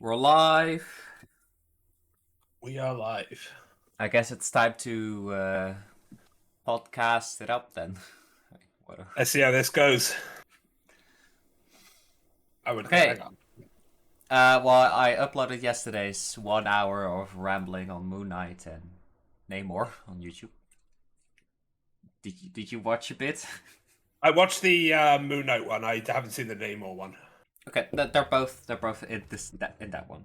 We're live. We are live. I guess it's time to podcast it up then. Let's see how this goes. Okay. Hang on. Well, I uploaded yesterday's 1 hour of rambling on Moon Knight and Namor on YouTube. Did you watch a bit? I watched the Moon Knight one. I haven't seen the Namor one. Okay, they're both in that one.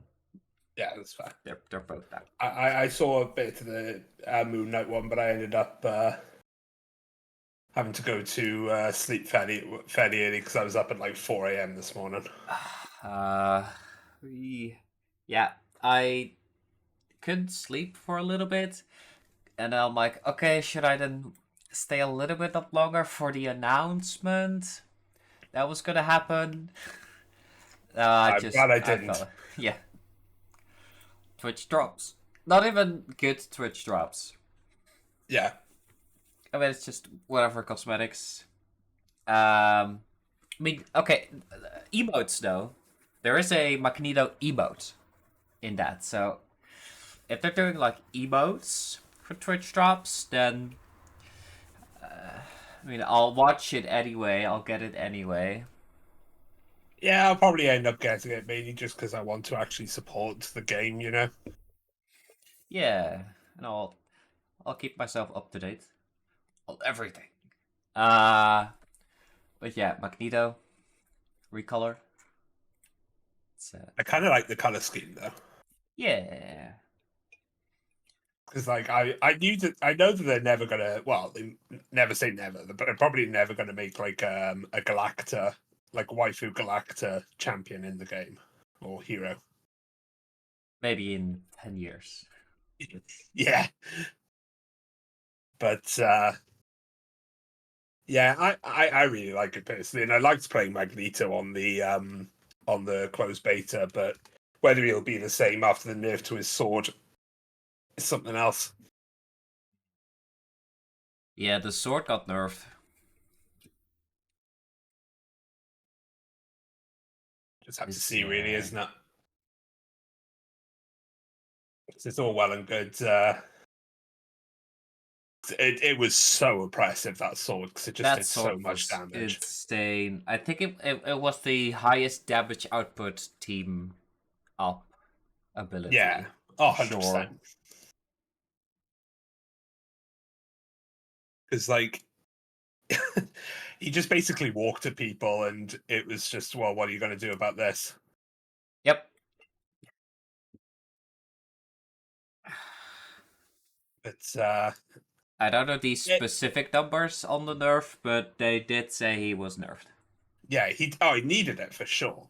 Yeah, that's fine. They're both that. I saw a bit of the Moon Knight one, but I ended up having to go to sleep fairly early because I was up at like 4 a.m. this morning. Yeah, I couldn't sleep for a little bit, and I'm like, okay, should I then stay a little bit up longer for the announcement that was gonna happen? I'm glad I didn't. Yeah. Twitch drops. Not even good Twitch drops. Yeah. I mean, it's just whatever cosmetics. I mean, okay, emotes though. There is a Magneto emote in that, so if they're doing like emotes for Twitch drops, then I mean, I'll watch it anyway. I'll get it anyway. Yeah, I'll probably end up getting it mainly just because I want to actually support the game, you know? Yeah, and I'll keep myself up to date on everything. But yeah, Magneto recolor. I kind of like the color scheme though. Yeah. Because like I know that they're never gonna. Well, they never say never, but they're probably never gonna make like a Galacta, like waifu Galacta champion in the game or hero. Maybe in 10 years. Yeah, but yeah, I really like it personally, and I liked playing Magneto on the closed beta, but whether he'll be the same after the nerf to his sword is something else. Yeah, the sword got nerfed. Just have to see, really, isn't it? It's all well and good. It was so oppressive, that sword, because it just did so much damage. Insane. I think it was the highest damage output team up ability. Yeah, 100%. Because like he just basically walked at people, and it was just, well, what are you going to do about this? Yep. It's I don't know the specific numbers on the nerf, but they did say he was nerfed. Yeah, he needed it for sure.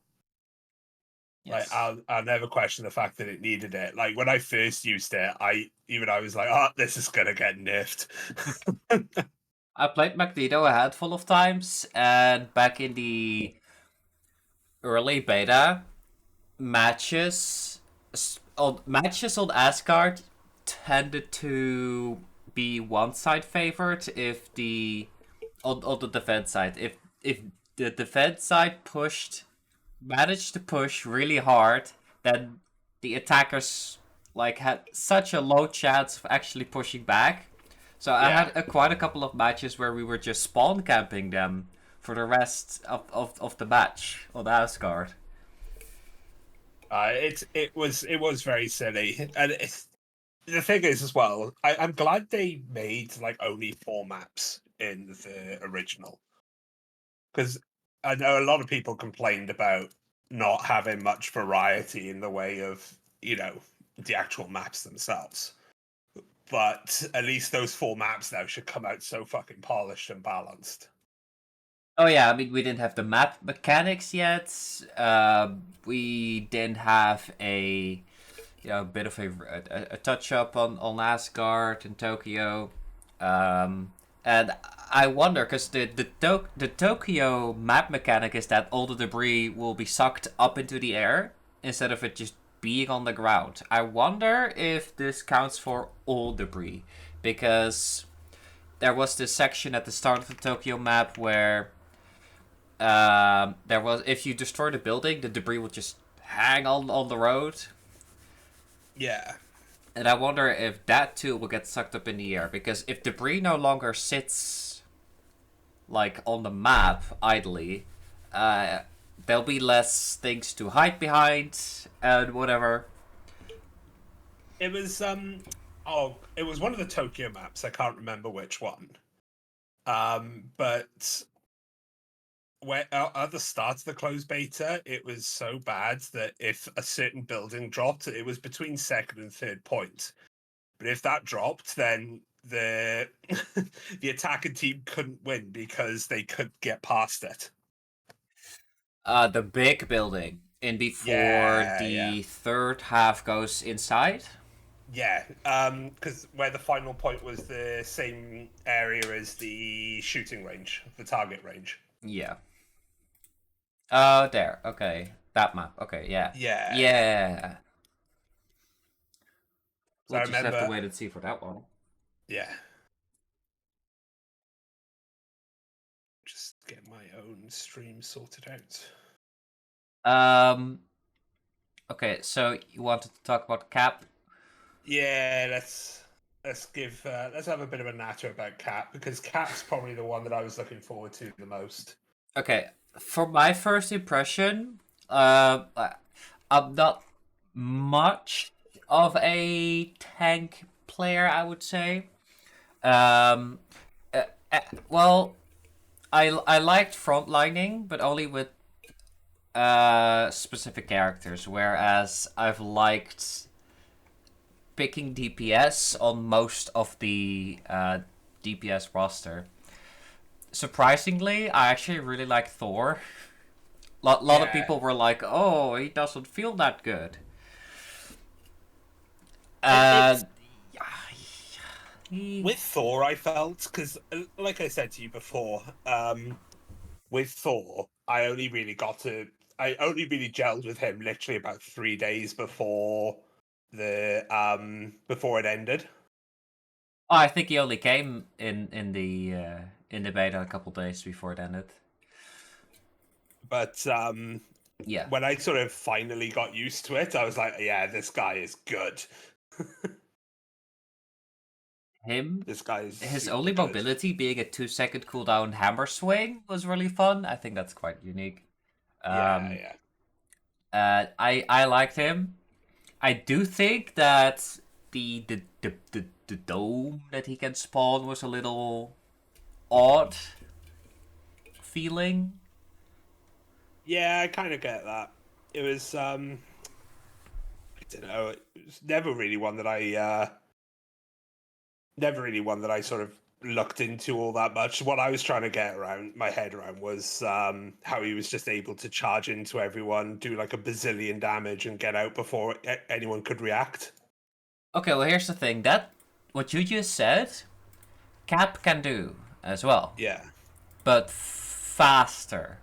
Yes. Like I'll never question the fact that it needed it. Like when I first used it, I was like, oh, this is gonna get nerfed. I played Magneto a handful of times, and back in the early beta, matches on Asgard tended to be one side favored if the on the defense side. If the defense side managed to push really hard, then the attackers like had such a low chance of actually pushing back. So I had quite a couple of matches where we were just spawn camping them for the rest of the match on Asgard. It was very silly, and the thing is as well. I'm glad they made like only 4 maps in the original, because I know a lot of people complained about not having much variety in the way of the actual maps themselves. But at least those 4 maps now should come out so fucking polished and balanced. Oh yeah, I mean we didn't have the map mechanics yet. We didn't have a bit of a touch up on Asgard and Tokyo, and I wonder because the Tokyo map mechanic is that all the debris will be sucked up into the air instead of it just being on the ground. I wonder if this counts for all debris, because there was this section at the start of the Tokyo map where there was, if you destroy the building, the debris will just hang on the road. Yeah. And I wonder if that too will get sucked up in the air, because if debris no longer sits like on the map idly, uh, there'll be less things to hide behind and whatever. It was it was one of the Tokyo maps. I can't remember which one. But where at the start of the closed beta, it was so bad that if a certain building dropped, it was between second and third point. But if that dropped, then the the attacking team couldn't win because they couldn't get past it. The big building in before Yeah, yeah, the third half goes inside. yeah. Because where the final point was the same area as the shooting range, the target range. Yeah. Oh, there. Okay. That map. Okay, yeah. Yeah, yeah. Yeah. So I We'll just have to remember, wait and see for that one. yeah. Just get my own stream sorted out. Um. Okay, so you wanted to talk about Cap? Yeah, let's have a bit of a natter about Cap because Cap's probably the one that I was looking forward to the most. Okay, for my first impression, I'm not much of a tank player, I would say. Um, uh, well, I liked frontlining, but only with specific characters. Whereas I've liked picking DPS on most of the DPS roster. Surprisingly, I actually really like Thor. Lot of Yeah, people were like, "Oh, he doesn't feel that good." it's Uh, he, with Thor. I felt because, like I said to you before, with Thor, I only really gelled with him literally about 3 days before before it ended. I think he only came in the beta a couple days before it ended. But Yeah, when I sort of finally got used to it, I was like, yeah, this guy is good. him. This guy is His super only good. mobility being a 2 second cooldown hammer swing was really fun. I think that's quite unique. Yeah, Um, yeah. I liked him. I do think that the dome that he can spawn was a little odd feeling. Yeah, I kind of get that. It was I don't know, it was never really one that I sort of looked into all that much. What I was trying to get around my head around was how he was just able to charge into everyone, do like a bazillion damage, and get out before anyone could react. Okay, well here's the thing. That what you just said, Cap can do as well, Yeah, but faster.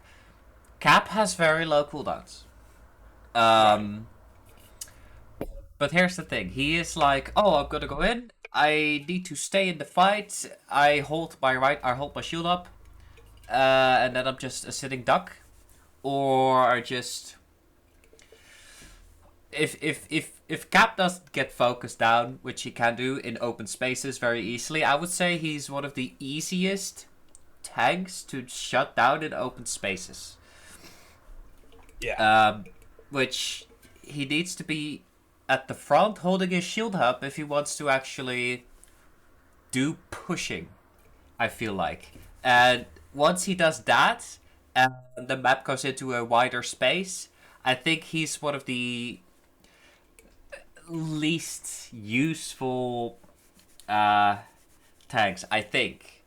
Cap has very low cooldowns. right. Um, but here's the thing. He is like, oh, I'm gonna go in. I need to stay in the fight. I hold my shield up, and then I'm just a sitting duck, or I just if Cap doesn't get focused down, which he can do in open spaces very easily, I would say he's one of the easiest tanks to shut down in open spaces. Yeah, Um, which he needs to be at the front holding his shield up if he wants to actually do pushing, I feel like. And once he does that, and the map goes into a wider space, I think he's one of the least useful tanks, I think.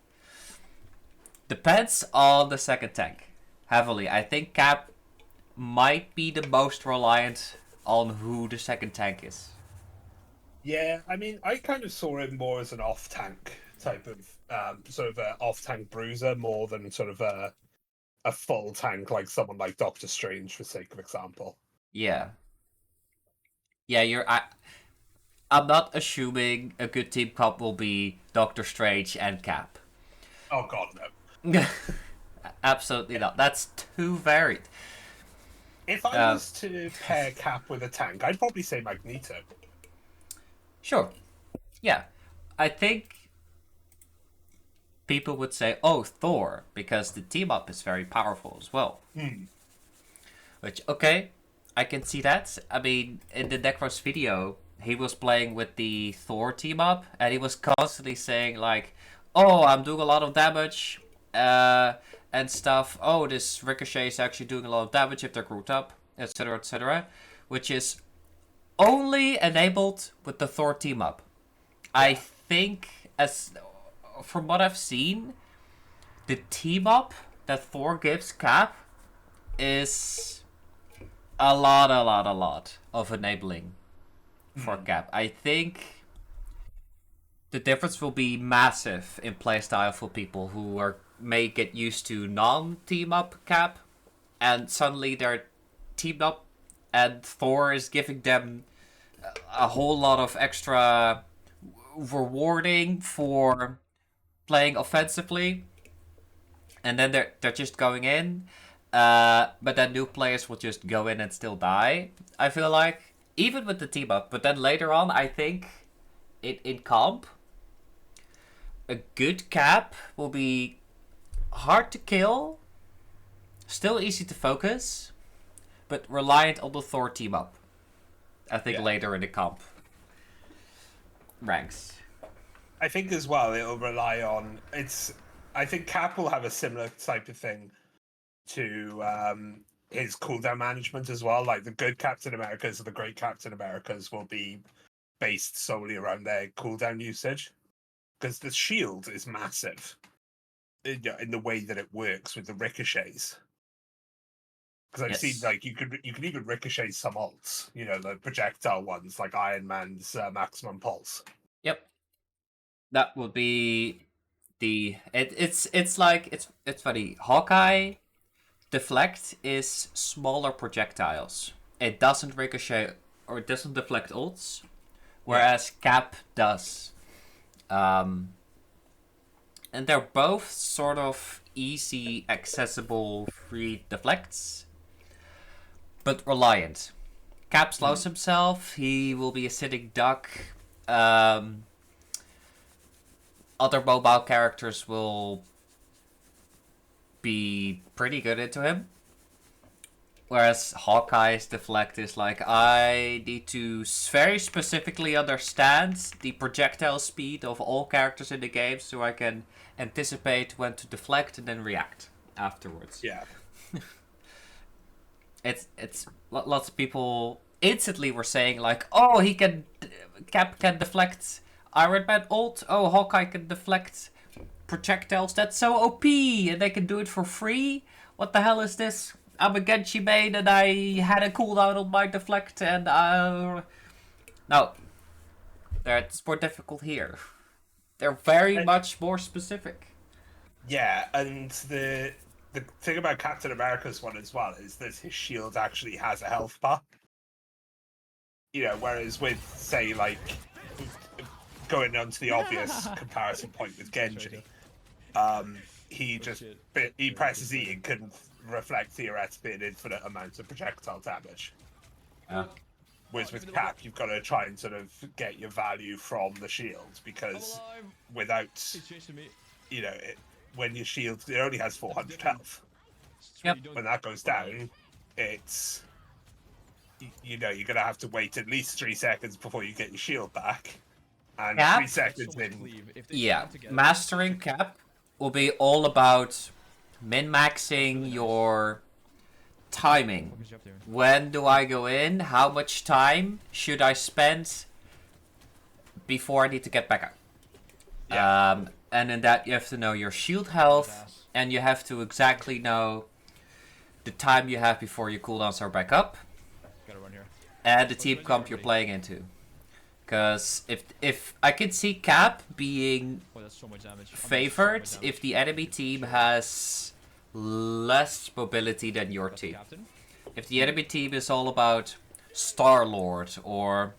Depends on the second tank, heavily. I think Cap might be the most reliant on who the second tank is. yeah. I mean, I kind of saw him more as an off-tank type of sort of a off-tank bruiser more than sort of a full tank like someone like Doctor Strange, for sake of example. Yeah. Yeah, I'm not assuming a good team comp will be Doctor Strange and Cap. Oh God, no. Absolutely not. That's too varied. If I was to pair Cap with a tank, I'd probably say Magneto. Sure. Yeah. I think people would say, oh, Thor, because the team up is very powerful as well. Which, okay, I can see that. I mean, in the Necros video, he was playing with the Thor team up, and he was constantly saying, like, oh, I'm doing a lot of damage, and stuff. Oh, this Ricochet is actually doing a lot of damage if they're grouped up, etc., etc., which is only enabled with the Thor team up. I think, as from what I've seen, the team up that Thor gives Cap is a lot of enabling for Cap. I think the difference will be massive in playstyle for people who may get used to non-team up Cap, and suddenly they're teamed up, and Thor is giving them a whole lot of extra rewarding for playing offensively, and then they're just going in. But then new players will just go in and still die. I feel like even with the team up, but then later on, I think in comp, a good Cap will be hard to kill, still easy to focus, but reliant on the Thor team up. I think later in the comp ranks. I think as well it'll rely on I think Cap will have a similar type of thing to his cooldown management as well. Like the good Captain Americas and the great Captain Americas will be based solely around their cooldown usage, because the shield is massive in the way that it works with the ricochets. Because I've seen like you can even ricochet some ults, the projectile ones like Iron Man's maximum pulse. Yep, that would be it's like it's funny. Hawkeye deflect is smaller projectiles. It doesn't ricochet or it doesn't deflect ults, whereas Cap does. And they're both sort of easy, accessible, free deflects, but reliant. Cap slows himself. He will be a sitting duck. Other mobile characters will be pretty good into him. Whereas Hawkeye's deflect is like, I need to very specifically understand the projectile speed of all characters in the game so I can anticipate when to deflect and then react afterwards. Yeah. It's lots of people instantly were saying like, oh, Cap can deflect Iron Man ult. Oh, Hawkeye can deflect projectiles. That's so OP, and they can do it for free. What the hell is this? I'm a Genji main, and I had a cooldown on my deflect, and no, it's more difficult here. They're very much more specific. Yeah, and the thing about Captain America's one as well is that his shield actually has a health bar. Whereas with, say, like, going on to the obvious comparison point with Genji, he presses E and can reflect theoretically an infinite amount of projectile damage. Whereas with Cap, you've got to try and sort of get your value from the shield, because without, when your shield, it only has 400 health. Yep. When that goes down, it's, you're going to have to wait at least 3 seconds before you get your shield back. And Cap? 3 seconds in. Yeah, mastering Cap will be all about min-maxing your timing. When do I go in? How much time should I spend before I need to get back up? Yeah. And in that you have to know your shield health, and you have to exactly know the time you have before your cooldowns are back up, and the team comp you're playing into. Because if I could see Cap being favored if the enemy team has less mobility than your team. If the enemy team is all about Star-Lord or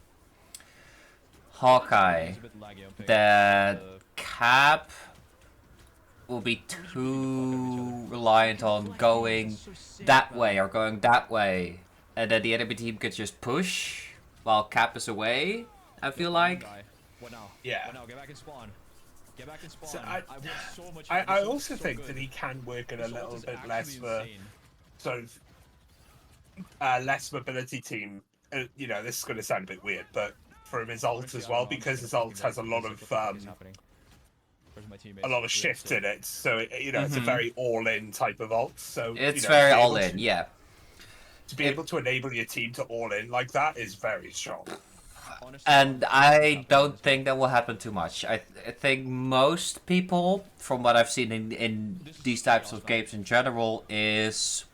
Hawkeye, then Cap will be too reliant on going that way or going that way, and then the enemy team could just push while Cap is away. I feel like. What now? Yeah. What now? Get back and spawn. Get back and spawn. So I've won so much. I also think that he can work in a little bit less for sort of less mobility team. You know, this is going to sound a bit weird, but for his ult as well, because his ult has a lot of shift in it. So it's a very all-in type of ult. So it's very all-in, yeah. To be able to enable your team to all-in like that is very strong. And I don't think that will happen too much. I think most people, from what I've seen in these types of games in general, is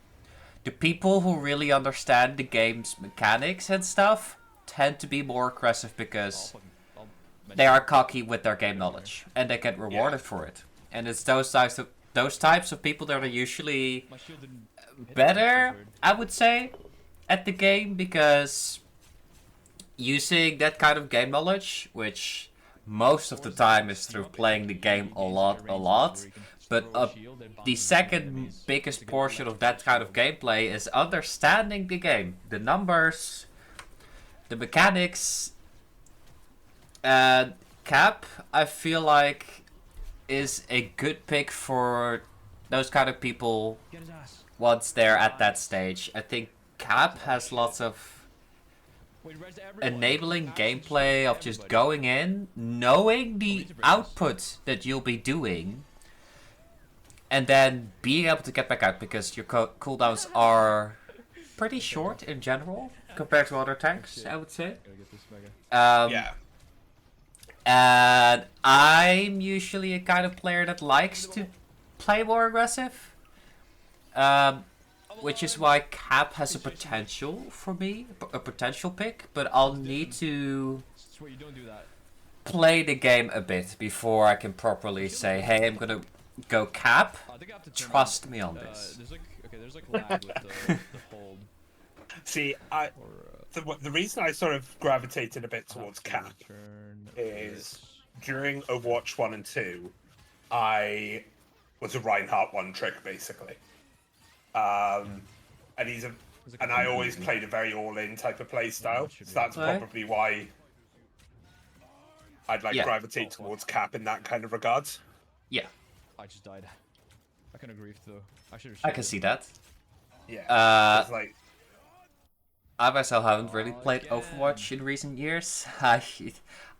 the people who really understand the game's mechanics and stuff tend to be more aggressive because they are cocky with their game knowledge and they get rewarded for it. And it's those types of people that are usually better, I would say, at the game, because using that kind of game knowledge, which most of the time is through playing the game a lot, but the second biggest portion of that kind of gameplay is understanding the game, the numbers, the mechanics. And Cap, I feel like, is a good pick for those kind of people once they're at that stage. I think Cap has lots of enabling gameplay of just going in, knowing the output that you'll be doing, and then being able to get back out, because your cooldowns are pretty short in general compared to other tanks, I would say. Yeah. And I'm usually a kind of player that likes to play more aggressive. Which is why Cap has a potential for me, a potential pick, but I'll need to play the game a bit before I can properly say, hey, I'm gonna go Cap. Trust me on this. There's like lag with the hold. See, the reason I sort of gravitated a bit towards Cap is during Overwatch 1 and 2, I was a Reinhardt one trick basically. And I always played a very all-in type of play style, so that's probably why I'd gravitate towards Cap in that kind of regards. Yeah. I just died. I can agree though. I can see that. Yeah. I myself haven't really played Overwatch in recent years. I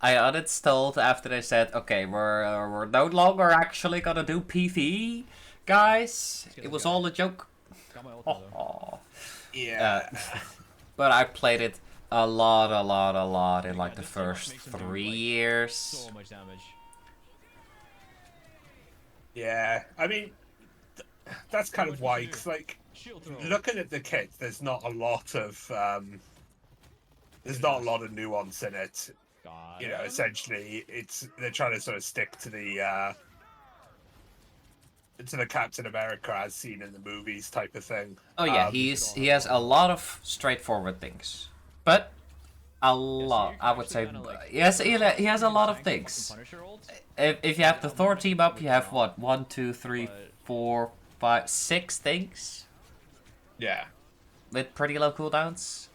uninstalled after they said, okay, we're no longer actually gonna do PvE, guys. It was all a joke. Yeah. But I played it a lot in like the first 3 years. So much damage. Yeah, I mean, that's kind of why, because like, looking at the kit, there's not a lot of nuance in it. You know, essentially, they're trying to sort of stick to the Captain America as seen in the movies type of thing. Oh yeah, he has a lot of straightforward things, but a lot, I would say. Yes, he has a lot of things. If you have the Thor team up, you have what, 1, 2, 3, 4, 5, 6 things. Yeah. With pretty low cooldowns.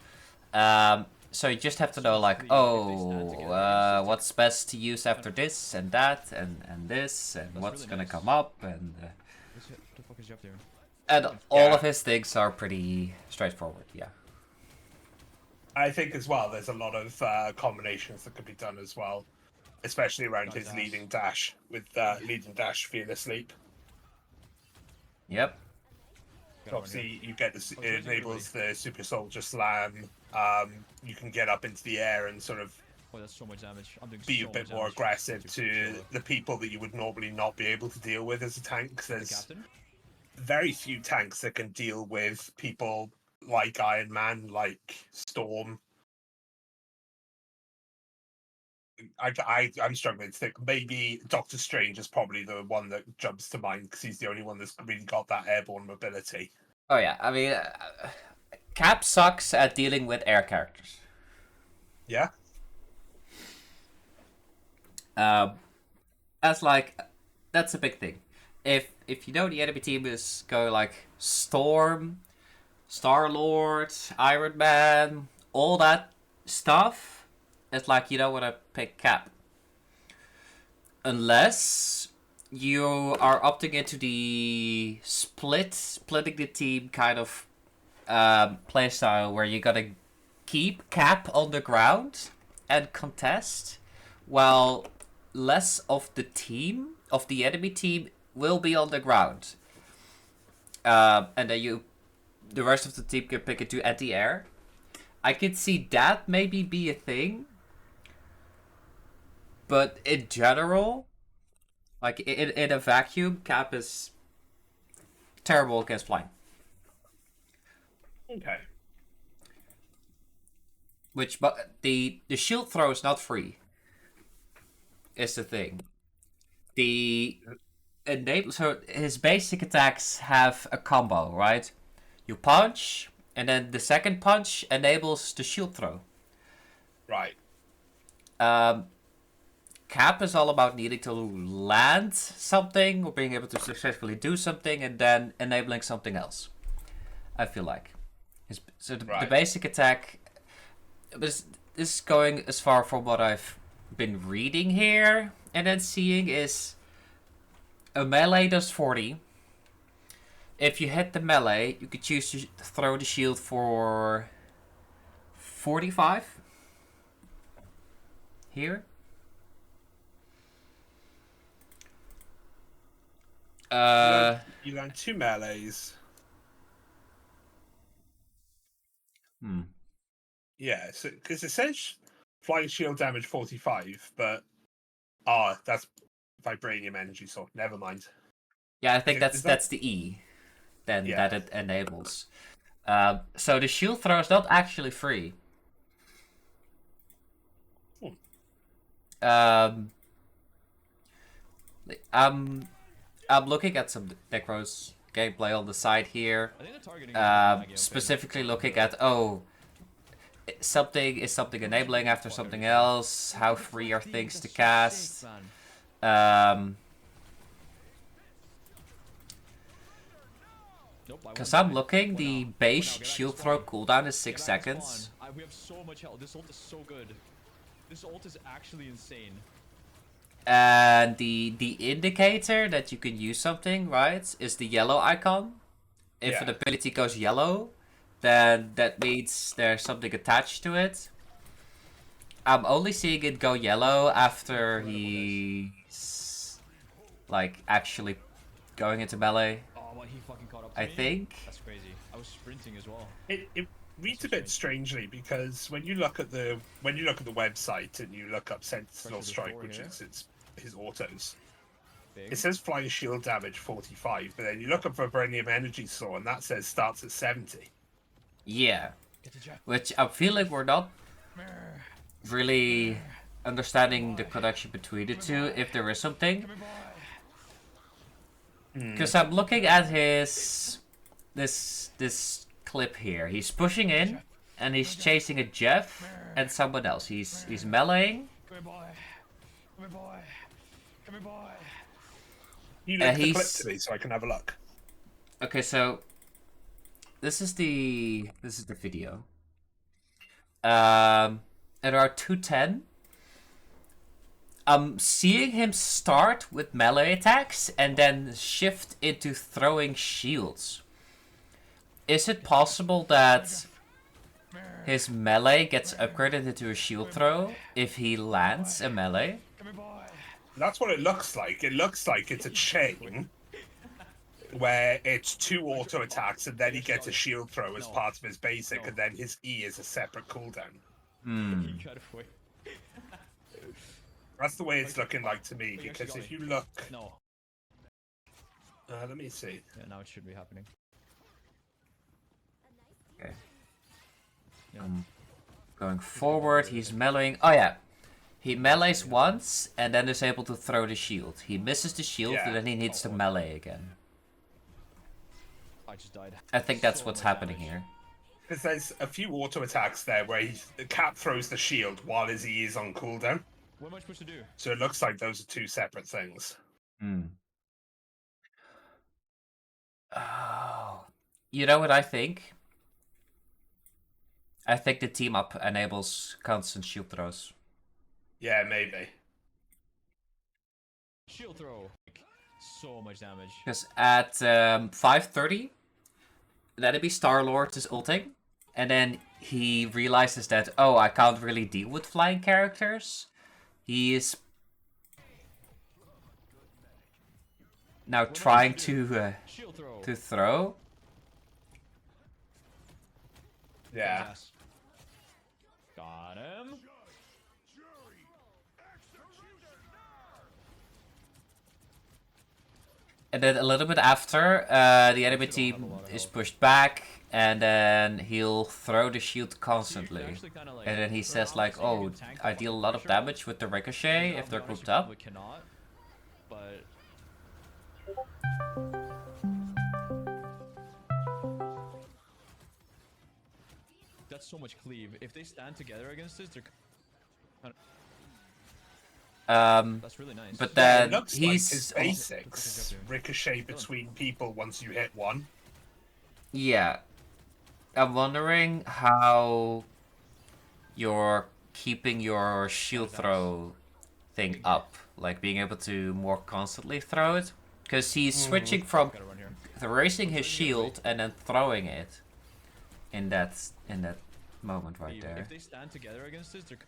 So you just have to know, like, what's best to use after this and that and this and what's gonna come up and. What the fuck is Jeff doing? And all of his things are pretty straightforward. Yeah. I think as well, there's a lot of combinations that could be done as well, especially around his leading dash with leading dash Fear the Sleep. Yep. So obviously, you get it enables the Super Soldier Slam. You can get up into the air and sort of that's so much damage. I'm doing be a bit more aggressive to the people that you would normally not be able to deal with as a tank. There's very few tanks that can deal with people like Iron Man, like Storm. I'm struggling to think. Maybe Doctor Strange is probably the one that jumps to mind because he's the only one that's really got that airborne mobility. Oh yeah, I mean, Cap sucks at dealing with air characters. Yeah. That's a big thing. if you know the enemy team is going like Storm, Star-Lord, Iron Man, all that stuff, it's like you don't want to pick Cap. Unless you are opting into the splitting the team kind of playstyle where you gotta keep Cap on the ground and contest, while less of the enemy team, will be on the ground. And then the rest of the team can pick it to anti-air. I could see that maybe be a thing. But in general, like in a vacuum, Cap is terrible against flying. Okay. But the shield throw is not free. Is the thing. So his basic attacks have a combo, right? You punch, and then the second punch enables the shield throw. Right. Cap is all about needing to land something or being able to successfully do something and then enabling something else. I feel like. The basic attack. This is going as far from what I've been reading here and then seeing is a melee does 40. If you hit the melee, you could choose to throw the shield for 45. Here. You learn 2 melees. Yeah, so because it says flying shield damage 45, but that's vibranium energy sword. Never mind. Yeah, I think that's the E. Then that it enables. So the shield throw is not actually free. I'm looking at some Necros gameplay on the side here. Specifically looking at something enabling after something else. How free are things to cast? Because I'm looking, the base shield throw cooldown is 6 seconds. We have so much health. This ult is so good. This ult is actually insane. And the indicator that you can use something, right, is the yellow icon. If an ability goes yellow, then that means there's something attached to it. I'm only seeing it go yellow after he's like actually going into melee. He fucking caught up to I me. think. That's crazy. I was sprinting as well. It reads a bit strangely because when you look at the website and you look up Sentinel Strike, which is his autos, it says flying shield damage 45, but then you look up vibranium energy sword and that says starts at 70. Yeah, which I feel like we're not really understanding the connection between the two, if there is something. Because I'm looking at this clip here. He's pushing in, and he's chasing a Jeff and someone else. He's meleeing. Come here, boy. Come here, boy. Come here, boy. You link the clip to me so I can have a look. Okay, so this is the video. And there are 210. I'm seeing him start with melee attacks and then shift into throwing shields. Is it possible that his melee gets upgraded into a shield throw if he lands a melee? That's what it looks like. It looks like it's a chain where it's 2 auto attacks and then he gets a shield throw as part of his basic and then his E is a separate cooldown. That's the way it's looking like to me, because if you look... let me see. Yeah, now it should be happening. Okay. Going forward, he's meleeing. Oh yeah. He melees once, and then is able to throw the shield. He misses the shield, and then he needs to melee again. I just died. I think that's what's happening here. Because there's a few auto attacks there where the Cap throws the shield while his E is on cooldown. What am I supposed to do? So it looks like those are 2 separate things. Oh, you know what I think? I think the team up enables constant shield throws. Yeah, maybe. Shield throw. So much damage. Because at 5:30, the enemy Star-Lord is ulting, and then he realizes that, oh, I can't really deal with flying characters. He is now trying to Shield throw. throw. Yeah. Got him. And then a little bit after, the enemy team is pushed back, and then he'll throw the shield constantly. And then he says like, oh, I deal a lot of damage with the ricochet if they're grouped up. Cannot, but that's so much cleave. If they stand together against this, they're that's really nice. But Yeah, then it looks he's like his basics ricochet between people once you hit one. yeah. I'm wondering how you're keeping your shield throw thing up, like being able to more constantly throw it, because he's switching from Gotta run here. raising his shield and then throwing it in that moment right If there. they stand together against this, they're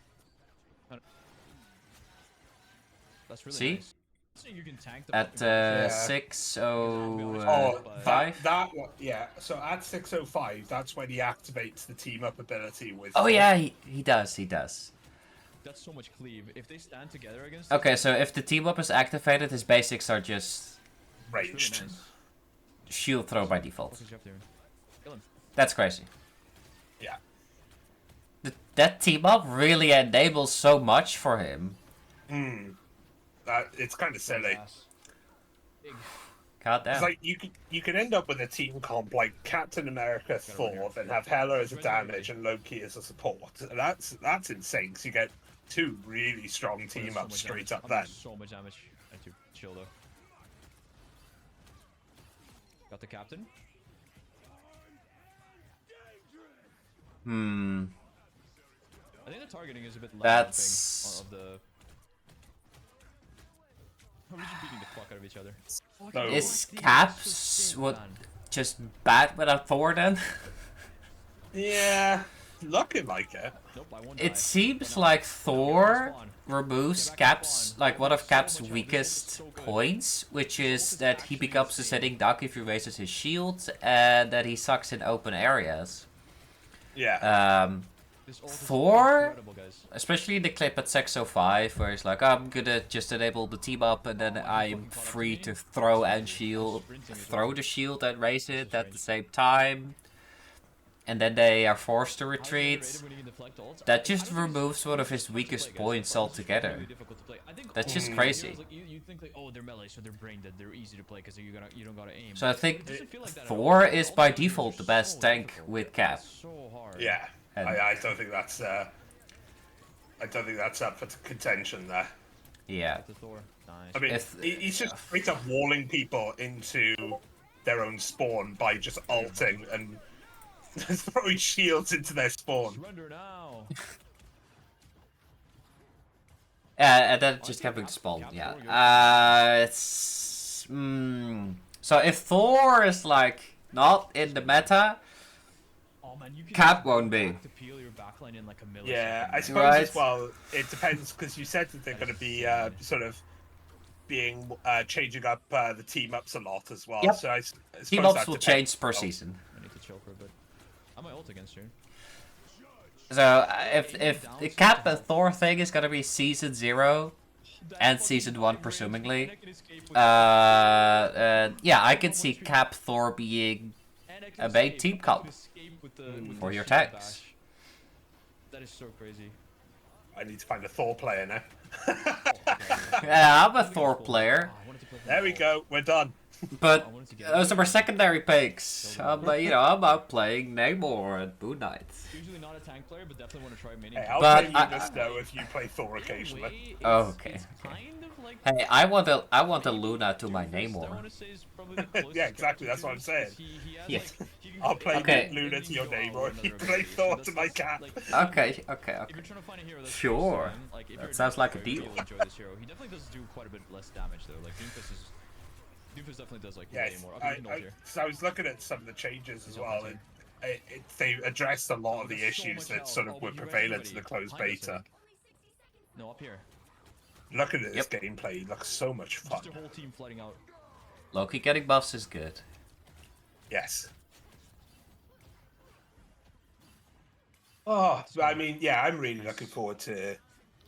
that's really See? nice. So you can tank the At fucking ricochet. 6:05. That one, yeah. So at 6:05, that's when he activates the team up ability with. Oh yeah, he does. That's so much cleave. If they stand together against this, Okay, so if the team up is activated, his basics are just that's really ranged. nice. shield throw by default. What's up there? Kill him. That's crazy. Yeah. That team up really enables so much for him. It's kind of silly. Big. God It's damn. like you can end up with a team comp like Captain America, Thor, then have Hela as a damage and Loki as a support. That's insane. Cause you get two really strong team So ups much straight damage. up then. So much damage. I do chill though. Got the captain. I think the targeting is a bit That's- of the. We're just beating the fuck out of each other. No. Is Caps what just bad without Thor then? Yeah, looking like it. Nope, I won't die. It seems But no. like Get back Thor to spawn. removes Get back to Cap's, spawn. like one of So Cap's much damage. weakest This is so good. points, which is This is that he actually becomes a insane. sitting duck if he raises his shield, and that he sucks in open areas. Yeah. This ult is Thor? incredible, guys. Especially in the clip at 6:05, where he's like, I'm gonna just enable the team up, and then Oh, you I'm fucking caught up free to me? to throw I'm and shield, sprinting as throw well. the shield and raise This it is at the range. same time, and then they are forced to Highly retreat. underrated when you can deflect ults. That I just don't think it's removes one of too his fun to weakest play, guys. points It's just altogether. really difficult to play. I think That's all just the crazy. heroes, like, you think like, oh, they're melee, so they're brain dead. They're easy to play because you don't gotta aim. So I think It doesn't feel like that at Thor all. is All by the heroes default are the best so tank difficult. with Cap. It's so hard. Yeah. And- I don't think that's. I don't think that's up for contention there. Yeah. The Thor. Nice. I mean, If- he's just straight up walling people into their own spawn by just ulting and throwing shields into their spawn. Surrender now. And then just having to spawn, Cap yeah. Thor, you're- It's... So if Thor is, like, not in the meta, Oh man, you can Cap just won't go be. back to peel your backline in like a millisecond. Yeah, I man. suppose Right. as well. It depends because you said that they're going to be sort of being changing up the team ups a lot as well. Yep. So I team suppose ups that will depends change per as well. season. I need to chill for a bit. I might ult against you. So if the Cap and Thor thing is gonna be season 0 and season 1 presumably, yeah, I can see Cap Thor being a main team comp for your tanks. That is so crazy. I need to find a Thor player now. Yeah, I'm a Thor player. Oh, I wanted to play There we go. We're done. But I wanted to get those into are my it. secondary picks. I'm out playing Namor and Moon Knight. Usually not a tank player, but definitely want to try minion. Hey, I'll But play I- Luna Snow if you play Thor In a occasionally. way, Oh, it's, okay, it's okay. kind of like Hey, I want a maybe Luna to my Doomfist, I Namor. want to say is probably the closest Yeah, exactly, character that's to what I'm this, saying. 'cause He has Yeah. like he can I'll go play in Okay. Luna and to your go out Namor, with you another play ability, so Thor that's- to my that's, Cap. like, Okay. If you're trying to find a hero that's Sure. close to him, like if That you're a sounds Doomfist like a player, deal. you'll enjoy this hero. He definitely does do quite a bit less damage though. Like Doomfist definitely does like way Yes, more. Okay, we can ult here. so I was looking at some of the changes as well, and they addressed a lot of the There's so issues much that health. sort Oh, of but were you ran prevalent to somebody the closed behind us, I beta. think. No, up here. Looking at this Yep. gameplay, it looks so much fun. Just your whole team flooding out. Loki getting buffs is good. Yes. Oh, I mean, yeah, I'm really looking forward to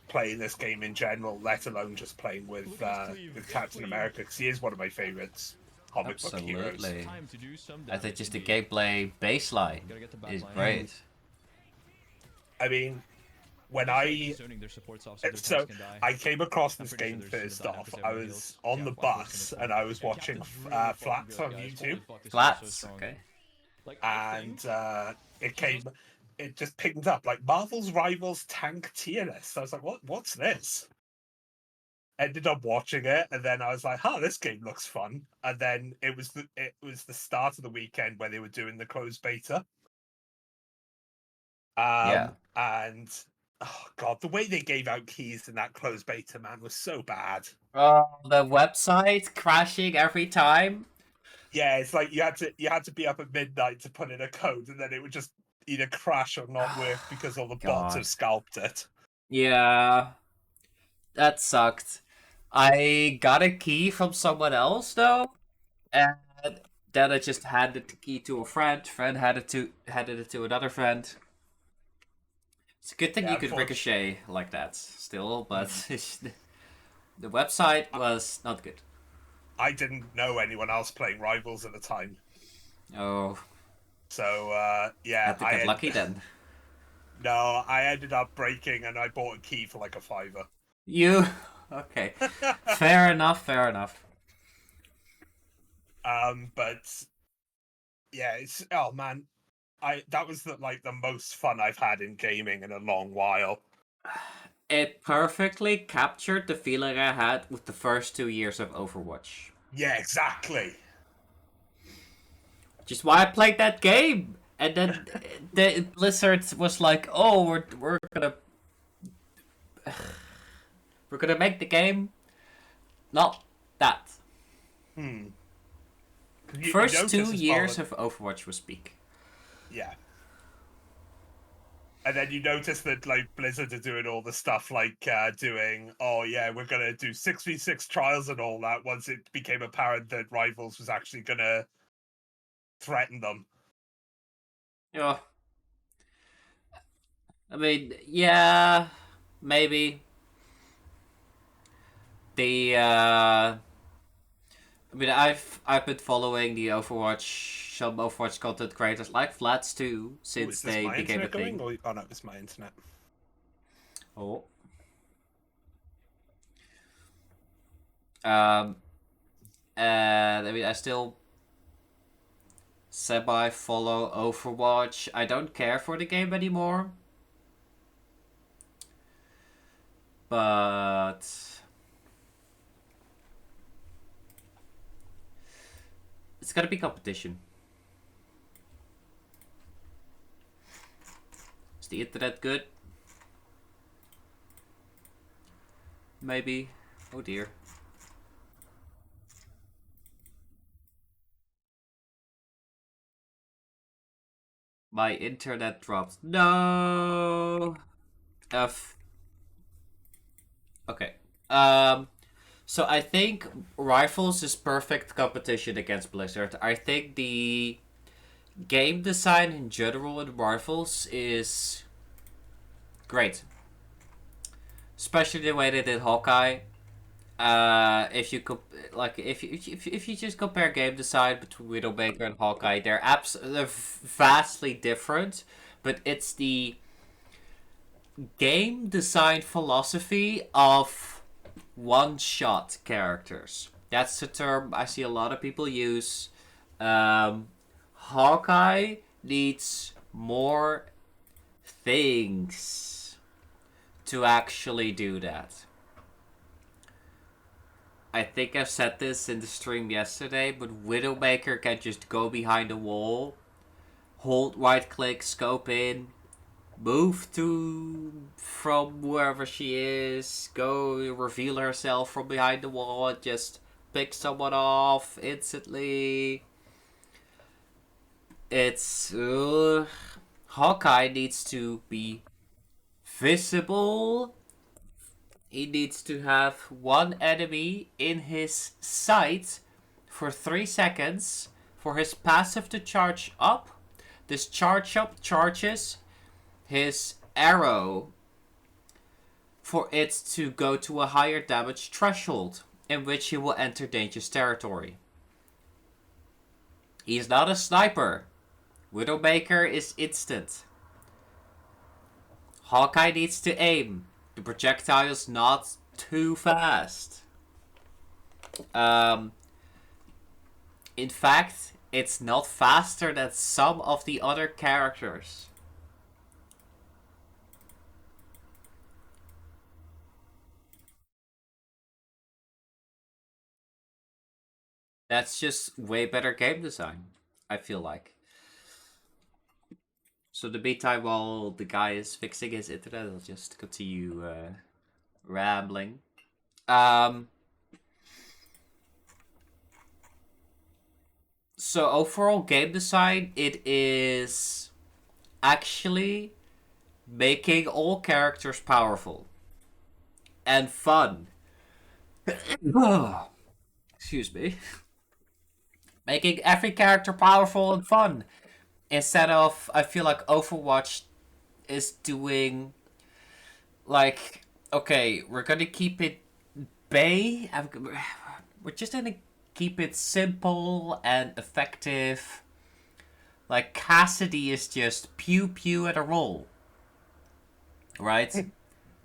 playing this game in general, let alone just playing with Look at his cleave, Captain cleave. America, because he is one of my favorites comic book heroes. Absolutely. Time to do some I think damage just the indeed. gameplay baseline Gotta get the back is line. great. I mean, when Just, like, I zoning their supports off so their so tanks can die. I came across I'm this pretty sure game they're first gonna die off, because I everyone was heals. on Yeah, the Black Horse bus gonna and fall. I was Yeah, watching Captain's really fucking Flats good, on guys. YouTube, Holy fuck, this hero is so Flats. strong. Okay. Like, I and think it just pinged up like Marvel's Rivals Tank tier list. I was like, what's this? Ended up watching it, and then I was like, "Huh, this game looks fun." And then it was the start of the weekend where they were doing the closed beta. Yeah. And oh god, the way they gave out keys in that closed beta, man, was so bad. Oh, the website crashing every time. Yeah, it's like you had to be up at midnight to put in a code, and then it would just either crash or not work because all the bots God. have scalped it. Yeah, that sucked. I got a key from someone else though, and then I just handed the key to a friend. Friend handed it to another friend. It's a good thing Yeah, you could ricochet like that still, but the website was not good. I didn't know anyone else playing Rivals at the time, Oh, so yeah, had to get lucky then. No, I ended up breaking, and I bought a key for like a $5. You okay? Fair enough. Fair enough. But yeah, it's oh man, that was the most fun I've had in gaming in a long while. It perfectly captured the feeling I had with the first 2 years of Overwatch. Yeah, exactly. Which is why I played that game. And then the Blizzard was like, "Oh, we're gonna make the game not that." First notice 2 as well years that- of Overwatch was peak. yeah. And then you notice that like Blizzard are doing all the stuff like doing, oh yeah, we're gonna do 6v6 trials and all that once it became apparent that Rivals was actually gonna threaten them. Yeah. I mean, yeah, maybe. I mean, I've been following the some Overwatch content creators like Flats too since Is this they my became a internet going? thing. Oh no, it's my internet. Oh. And I mean, I still semi follow Overwatch. I don't care for the game anymore. But it's gotta be competition. Is the internet good? Maybe. Oh dear. My internet dropped. No. F. Okay. So I think Rifles is perfect competition against Blizzard. I think the game design in general in Rifles is great. Especially the way they did Hawkeye. If you if you just compare game design between Widowmaker and Hawkeye, they're vastly different, but it's the game design philosophy of one-shot characters. That's the term I see a lot of people use. Um, Hawkeye needs more things to actually do that. I think I've said this in the stream yesterday, but Widowmaker can just go behind a wall, hold right click, scope in, move to from wherever she is, go reveal herself from behind the wall, and just pick someone off instantly. It's Hawkeye needs to be visible. He needs to have one enemy in his sight for 3 seconds for his passive to charge up. This charge up charges his arrow for it to go to a higher damage threshold, in which he will enter dangerous territory. He is not a sniper. Widowmaker is instant. Hawkeye needs to aim. The projectile is not too fast. In fact, it's not faster than some of the other characters. That's just way better game design, I feel like. So the meantime, while the guy is fixing his internet, I'll just continue rambling. So overall game design, it is actually making all characters powerful and fun. Excuse me. Making every character powerful and fun. Instead of, I feel like Overwatch is doing like, okay, we're gonna keep it bay. We're just gonna keep it simple and effective. Like Cassidy is just pew pew at a roll, right?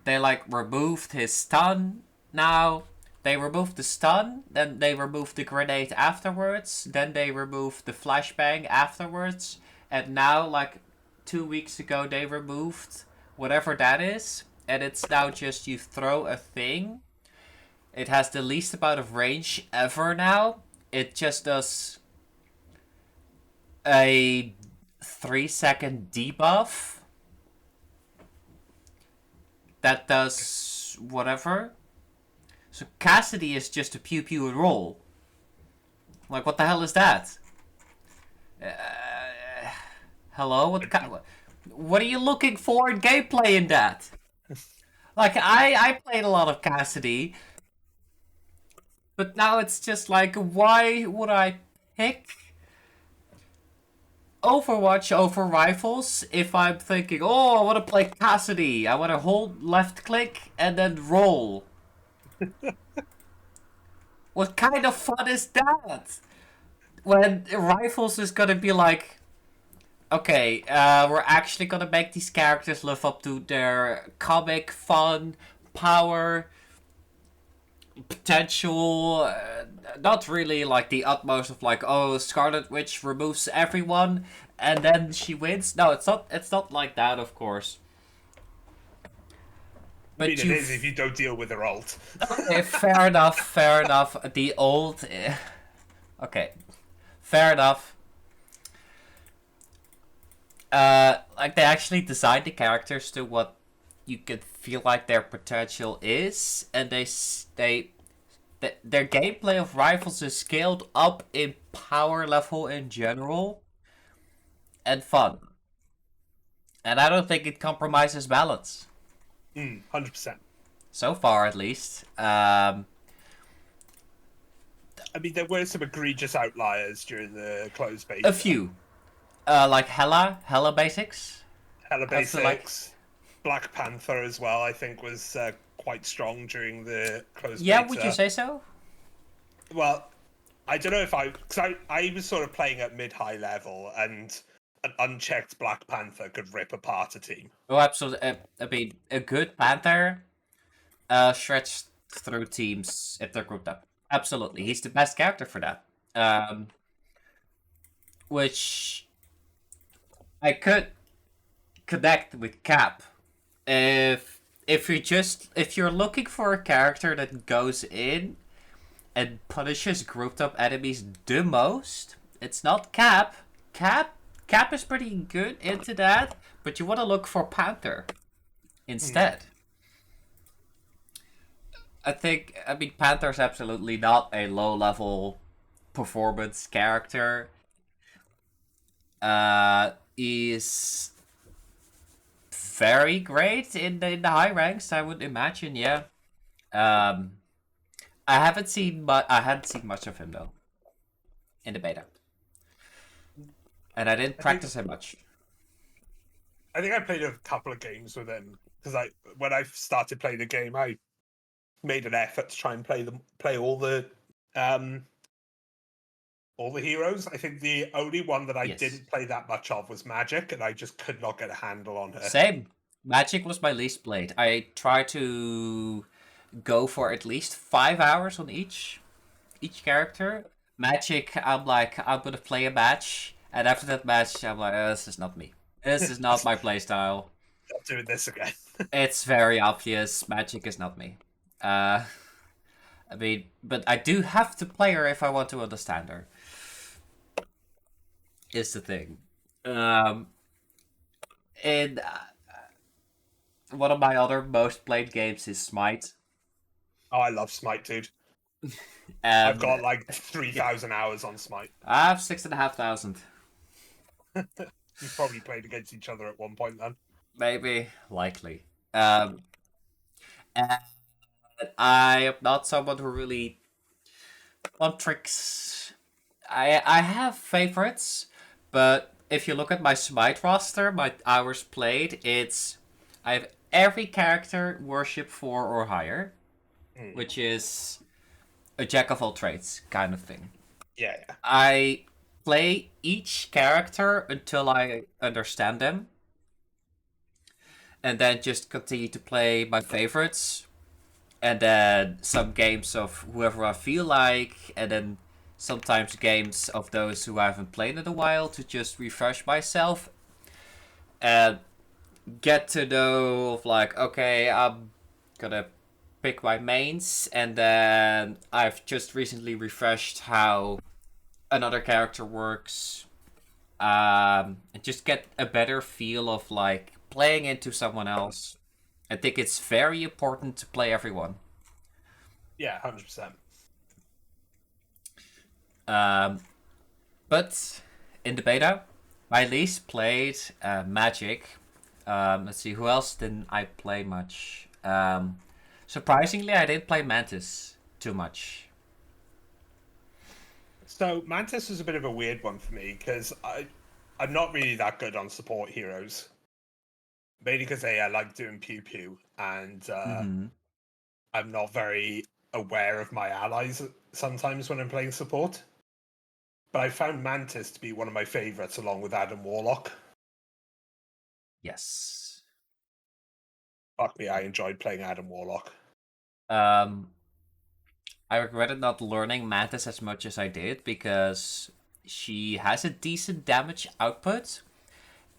They like removed his stun now. They removed the stun, then they removed the grenade afterwards, then they removed the flashbang afterwards, and now, like 2 weeks ago, they removed whatever that is, and it's now just you throw a thing. It has the least amount of range ever now. It just does a 3-second debuff that does whatever. So Cassidy is just a pew pew and roll. Like, what the hell is that? Hello? What are you looking for in gameplay in that? Like, I played a lot of Cassidy, but now it's just like, why would I pick Overwatch over Rifles if I'm thinking, oh, I want to play Cassidy. I want to hold left click and then roll. What kind of fun is that? When Rifles is gonna be like, okay, we're actually gonna make these characters live up to their comic fun, power, potential. Not really like the utmost of like, oh, Scarlet Witch removes everyone and then she wins. No, it's not. It's not like that, of course. But it is if you don't deal with her ult. Okay, fair enough. Fair enough. The old. Okay, fair enough. Like they actually designed the characters to what you could feel like their potential is, and their gameplay of Rifles is scaled up in power level in general and fun, and I don't think it compromises balance. 100%. So far, at least. I mean, there were some egregious outliers during the closed beta. A few, like Hella basics. Hella Basics, Black Panther as well, I think, was quite strong during the closed beta. Yeah, would you say so? Well, I don't know if because I was sort of playing at mid-high level, and an unchecked Black Panther could rip apart a team. Oh, absolutely. I mean, a good Panther shreds through teams if they're grouped up. Absolutely, he's the best character for that. Which I could connect with Cap if you're looking for a character that goes in and punishes grouped up enemies the most, it's not Cap. Cap is pretty good into that, but you want to look for Panther instead. I mean, Panther's absolutely not a low level performance character. Is very great in the high ranks, I would imagine. Yeah. Um, I hadn't seen much of him though in the beta, and I didn't I think practice him much. I played a couple of games with him because when I started playing the game, I made an effort to try and play um all the heroes. I think the only one that I Yes. didn't play that much of was Magic, and I just could not get a handle on her. Same. Magic was my least played. I tried to go for at least 5 hours on each character. Magic, I'm like, I'm gonna play a match, and after that match, I'm like, this is not me. This is not my playstyle. Not doing this again. It's very obvious. Magic is not me. I mean, but I do have to play her if I want to understand her. Is the thing. And one of my other most played games is Smite. Oh, I love Smite, dude. And I've got like 3,000 hours on Smite. I have 6,500. We probably played against each other at one point then. Maybe, likely. And I am not someone who really want tricks. I have favorites, but if you look at my Smite roster, my hours played, I have every character worship 4 or higher, which is a jack of all trades kind of thing. Yeah. I play each character until I understand them, and then just continue to play my favorites, and then some games of whoever I feel like, and then sometimes games of those who I haven't played in a while to just refresh myself and get to know of like, okay, I'm gonna pick my mains, and then I've just recently refreshed how another character works, and just get a better feel of like playing into someone else. I think it's very important to play everyone. Yeah, 100%. But in the beta, my least played Magic. Let's see, who else didn't I play much? Surprisingly, I didn't play Mantis too much. So Mantis was a bit of a weird one for me because I'm not really that good on support heroes. Mainly because I like doing pew pew, and I'm not very aware of my allies sometimes when I'm playing support. But I found Mantis to be one of my favorites along with Adam Warlock. Yes. Fuck me, I enjoyed playing Adam Warlock. I regretted not learning Mantis as much as I did because she has a decent damage output.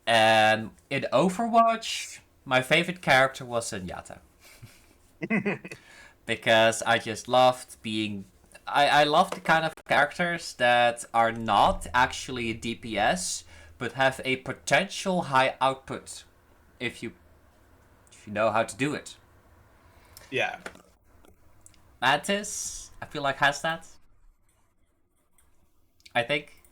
And in Overwatch, my favorite character was Zenyatta. Because I just loved being... I love the kind of characters that are not actually a DPS, but have a potential high output if you know how to do it. Yeah. Mantis, I feel like has that. I think.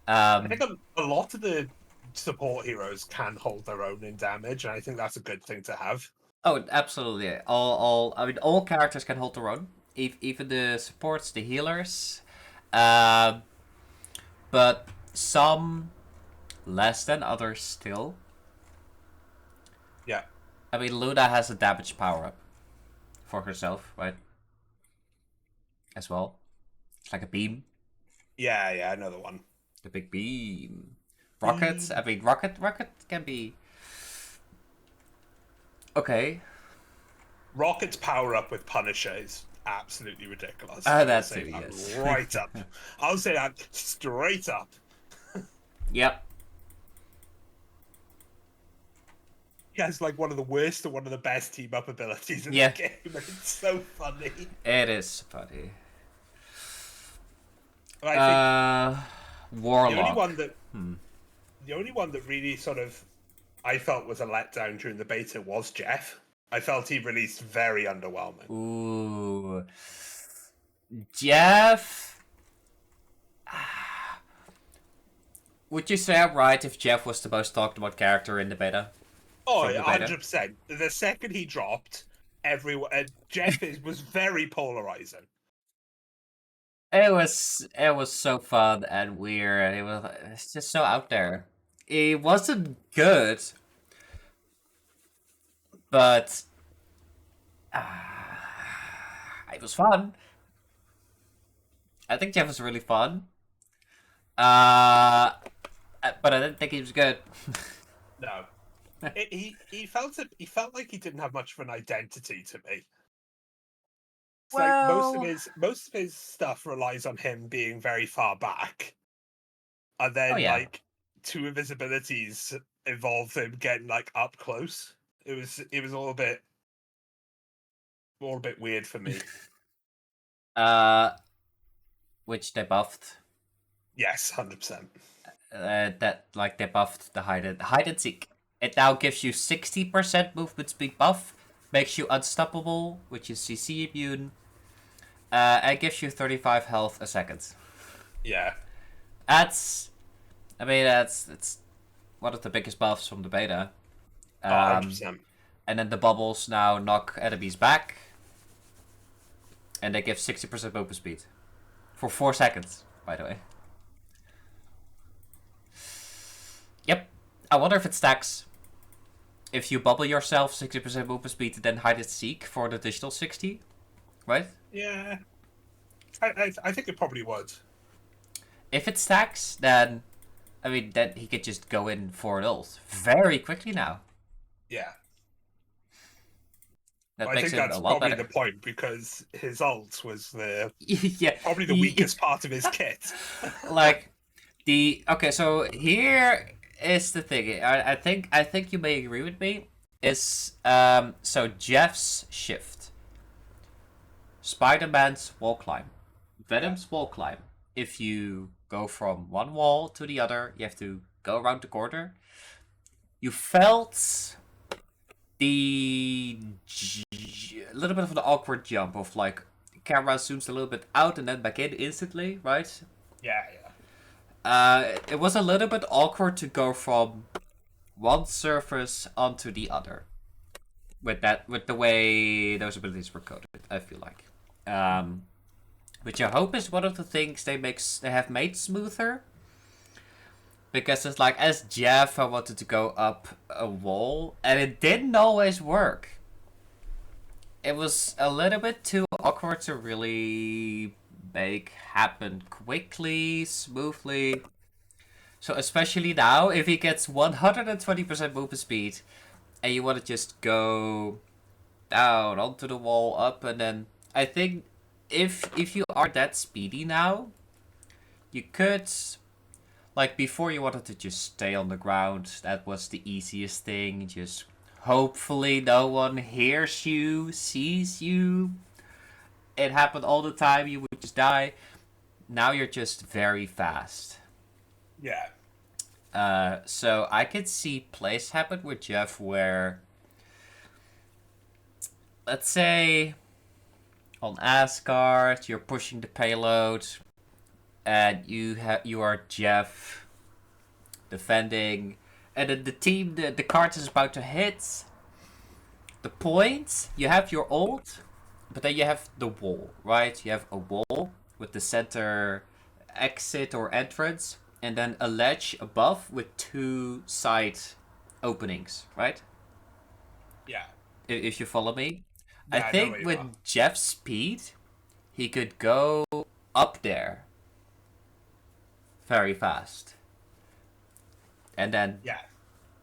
I think a lot of the support heroes can hold their own in damage, and I think that's a good thing to have. Oh, absolutely. I mean, all characters can hold their own, even the supports, the healers. But some less than others still. Yeah. I mean, Luna has a damage power up for herself, right? As well. It's like a beam. Yeah, another one. The big beam. Rocket, I mean, Rocket can be... Okay. Rocket's power up with Punisher is absolutely ridiculous. Oh, I will that say too, that yes. right up. I'll say that straight up. Yep. He has like one of the worst and one of the best team up abilities in Yeah. the game, and it's so funny. It is funny. And I think Warlock. the only one that really sort of I felt was a letdown during the beta was Jeff. I felt he released very underwhelming. Ooh. Jeff. Would you say I'm right if Jeff was the most talked about character in the beta? Oh, From the beta? 100%. The second he dropped, everyone Jeff was very polarizing. It was so fun and weird. It's just so out there. It wasn't good, but it was fun. I think Jeff was really fun. But I didn't think he was good. No, he felt it. He felt like he didn't have much of an identity to me. It's like most of his stuff relies on him being very far back, and then Oh, yeah. like two of his abilities involve him getting like up close. It was all a bit weird for me. Which they buffed. Yes, 100%. That like they buffed the hide and seek. It now gives you 60% movement speed buff, makes you unstoppable, which is CC immune, and gives you 35 health a second. Yeah. That's one of the biggest buffs from the beta. 100%. And then the bubbles now knock enemies back, and they give 60% movement speed for 4 seconds. By the way. Yep. I wonder if it stacks. If you bubble yourself 60% movement speed, then hide and seek for the additional 60, right? Yeah. I think it probably would. If it stacks, then then he could just go in for an ult very quickly now. Yeah. That I makes think it that's a lot probably better. the point, because his ult was Yeah, probably the weakest part of his kit. Like okay, so here is the thing. I think you may agree with me. Is so Jeff's shift, Spider-Man's wall climb, Venom's wall climb. If you go from one wall to the other, you have to go around the corner. You felt a little bit of an awkward jump of like camera zooms a little bit out and then back in instantly, right? Yeah. It was a little bit awkward to go from one surface onto the other with the way those abilities were coded. I feel like, which I hope is one of the things they have made smoother. Because it's like, as Jeff, I wanted to go up a wall, and it didn't always work. It was a little bit too awkward to really make happen quickly, smoothly. So especially now, if he gets 120% movement speed, and you want to just go down onto the wall, up, and then I think if you are that speedy now, you could. Like, before you wanted to just stay on the ground, that was the easiest thing. Just hopefully no one hears you, sees you. It happened all the time, you would just die. Now you're just very fast. Yeah. So I could see plays happen with Jeff where, let's say, on Asgard, you're pushing the payload, and you are Jeff defending, and then the card is about to hit the point. You have your ult, but then you have the wall, right? You have a wall with the center exit or entrance, and then a ledge above with 2 side openings, right? Yeah. If you follow me. Yeah, I I know where think you with are. Jeff's speed, he could go up there very fast. And then Yeah.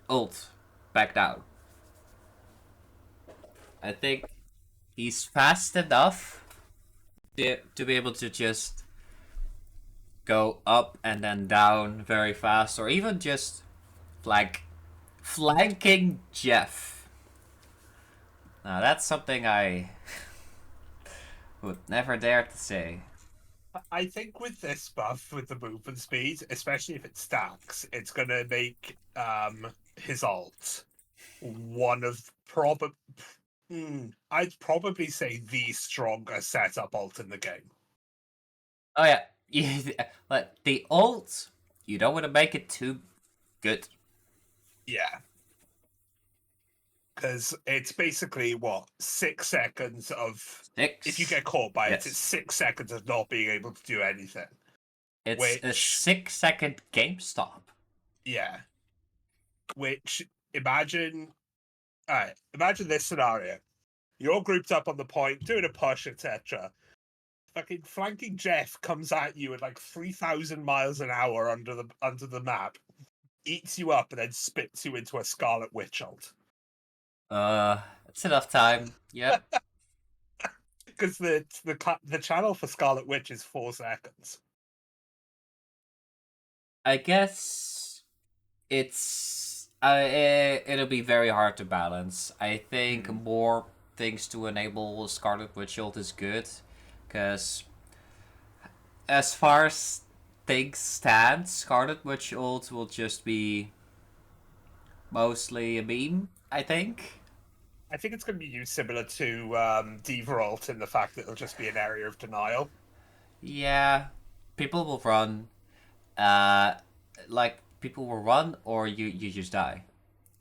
ult back down. I think he's fast enough to be able to just go up and then down very fast, or even just like flanking Jeff. Now that's something I would never dare to say. I think with this buff, with the movement speed, especially if it stacks, it's gonna make his ult one of I'd probably say the strongest setup ult in the game. Oh yeah, like the ult, you don't want to make it too good. Yeah. Because it's basically, 6 seconds of... Six. If you get caught by Yes. it, it's 6 seconds of not being able to do anything. It's a 6-second game stop. Yeah. Which, imagine... Alright, imagine this scenario. You're all grouped up on the point, doing a push, etc. Fucking flanking Jeff comes at you at like 3,000 miles an hour under the map, eats you up, and then spits you into a Scarlet Witch ult. It's enough time. Yep. Because the channel for Scarlet Witch is 4 seconds. I guess it'll be very hard to balance. I think more things to enable Scarlet Witch ult is good, because as far as things stand, Scarlet Witch ult will just be mostly a meme, I think. I think it's going to be used similar to Diva ult in the fact that it'll just be an area of denial. Yeah, people will run. Like people will run, or you just die.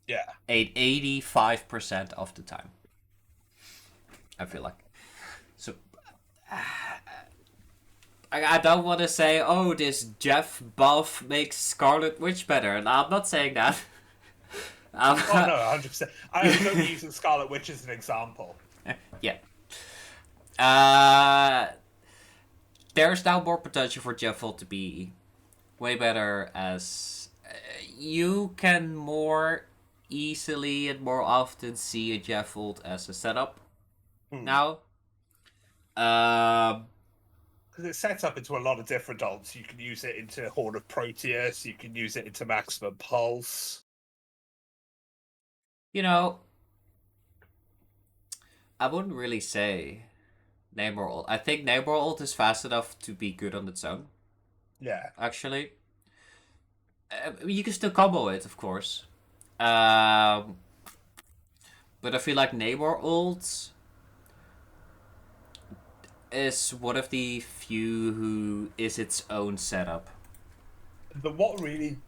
Yeah. 85% of the time, I feel like. So I don't want to say, oh, this Jeff buff makes Scarlet Witch better, and I'm not saying that. Oh no, 100%. I was only using Scarlet Witch as an example. Yeah. There's now more potential for Jeff ult to be way better, as you can more easily and more often see a Jeff ult as a setup now. Because it sets up into a lot of different ults. You can use it into Horn of Proteus, you can use it into Maximum Pulse. You know, I wouldn't really say Namor ult. I think Namor ult is fast enough to be good on its own. Yeah. Actually, you can still combo it, of course. But I feel like Namor ult is one of the few who is its own setup. What really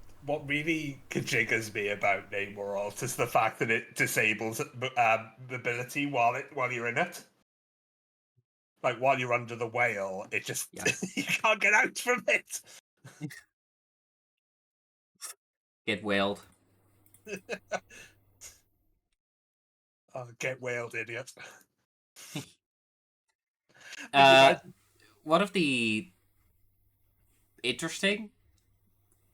jiggers me about Namor ult is the fact that it disables mobility while you're in it. Like while you're under the whale, it just you can't get out from it. Get whaled. Oh, get whaled, idiot. One of the interesting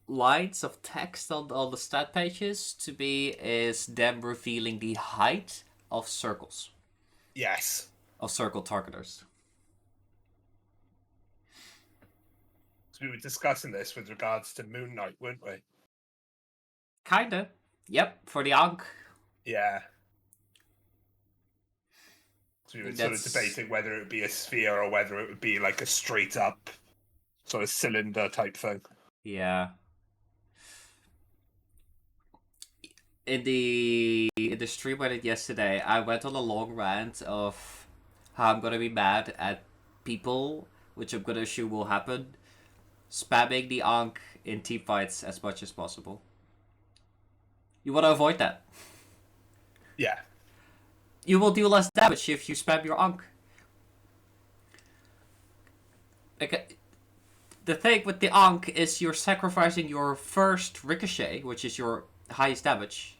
lines of text on the stat pages to me is them revealing the height of circles. Yes. Of circle targeters. So we were discussing this with regards to Moon Knight, weren't we? Kinda. Yep, for the Ankh. Yeah. So we were sort of debating whether it would be a sphere or whether it would be like a straight up sort of cylinder type thing. Yeah. In the stream I did yesterday, I went on a long rant of how I'm gonna be mad at people, which I'm gonna assume will happen, spamming the Ankh in team fights as much as possible. You want to avoid that. Yeah. You will do less damage if you spam your Ankh. Like, the thing with the Ankh is you're sacrificing your first ricochet, which is your highest damage.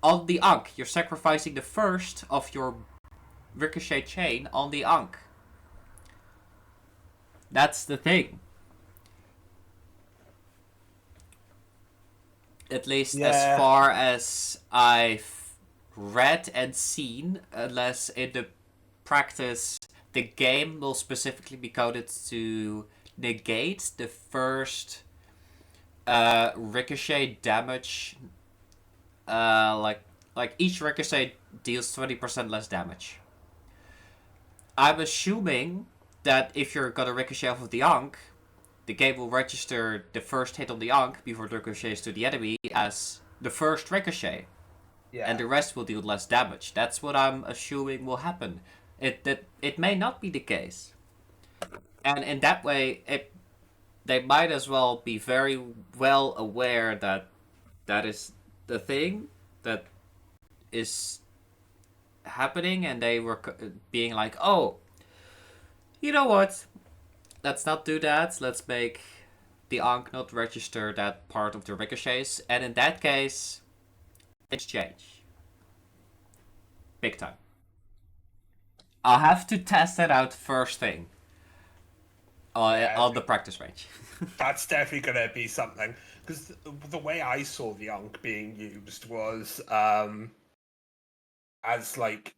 On the Ankh, you're sacrificing the first of your ricochet chain on the Ankh. That's the thing. At least as far as I've read and seen, unless in the practice the game will specifically be coded to negate the first ricochet damage. Like each ricochet deals 20% less damage. I'm assuming that if you're gonna ricochet off of the Ankh, the game will register the first hit on the Ankh before it ricochets to the enemy as the first ricochet, and the rest will deal less damage. That's what I'm assuming will happen. It may not be the case, and in that way, they might as well be very well aware that that is the thing that is happening, and they were being like, "Oh, you know what? Let's not do that. Let's make the Ankh not register that part of the ricochets." And in that case, it's change. Big time. I'll have to test that out first thing on the practice range. That's definitely going to be something. Because the way I saw the Ankh being used was as like,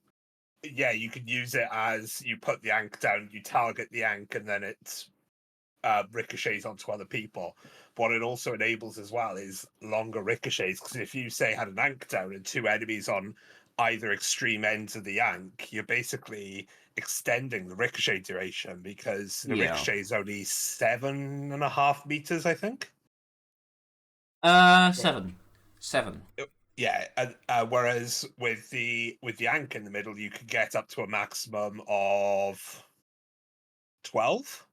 yeah, you could use it as you put the Ankh down, you target the Ankh, and then it ricochets onto other people. What it also enables as well is longer ricochets, because if you say had an Ankh down and two enemies on either extreme ends of the Ankh, you're basically extending the ricochet duration, because the ricochet is only 7.5 meters, I think. 7. Yeah, whereas with the Ankh in the middle, you could get up to a maximum of 12.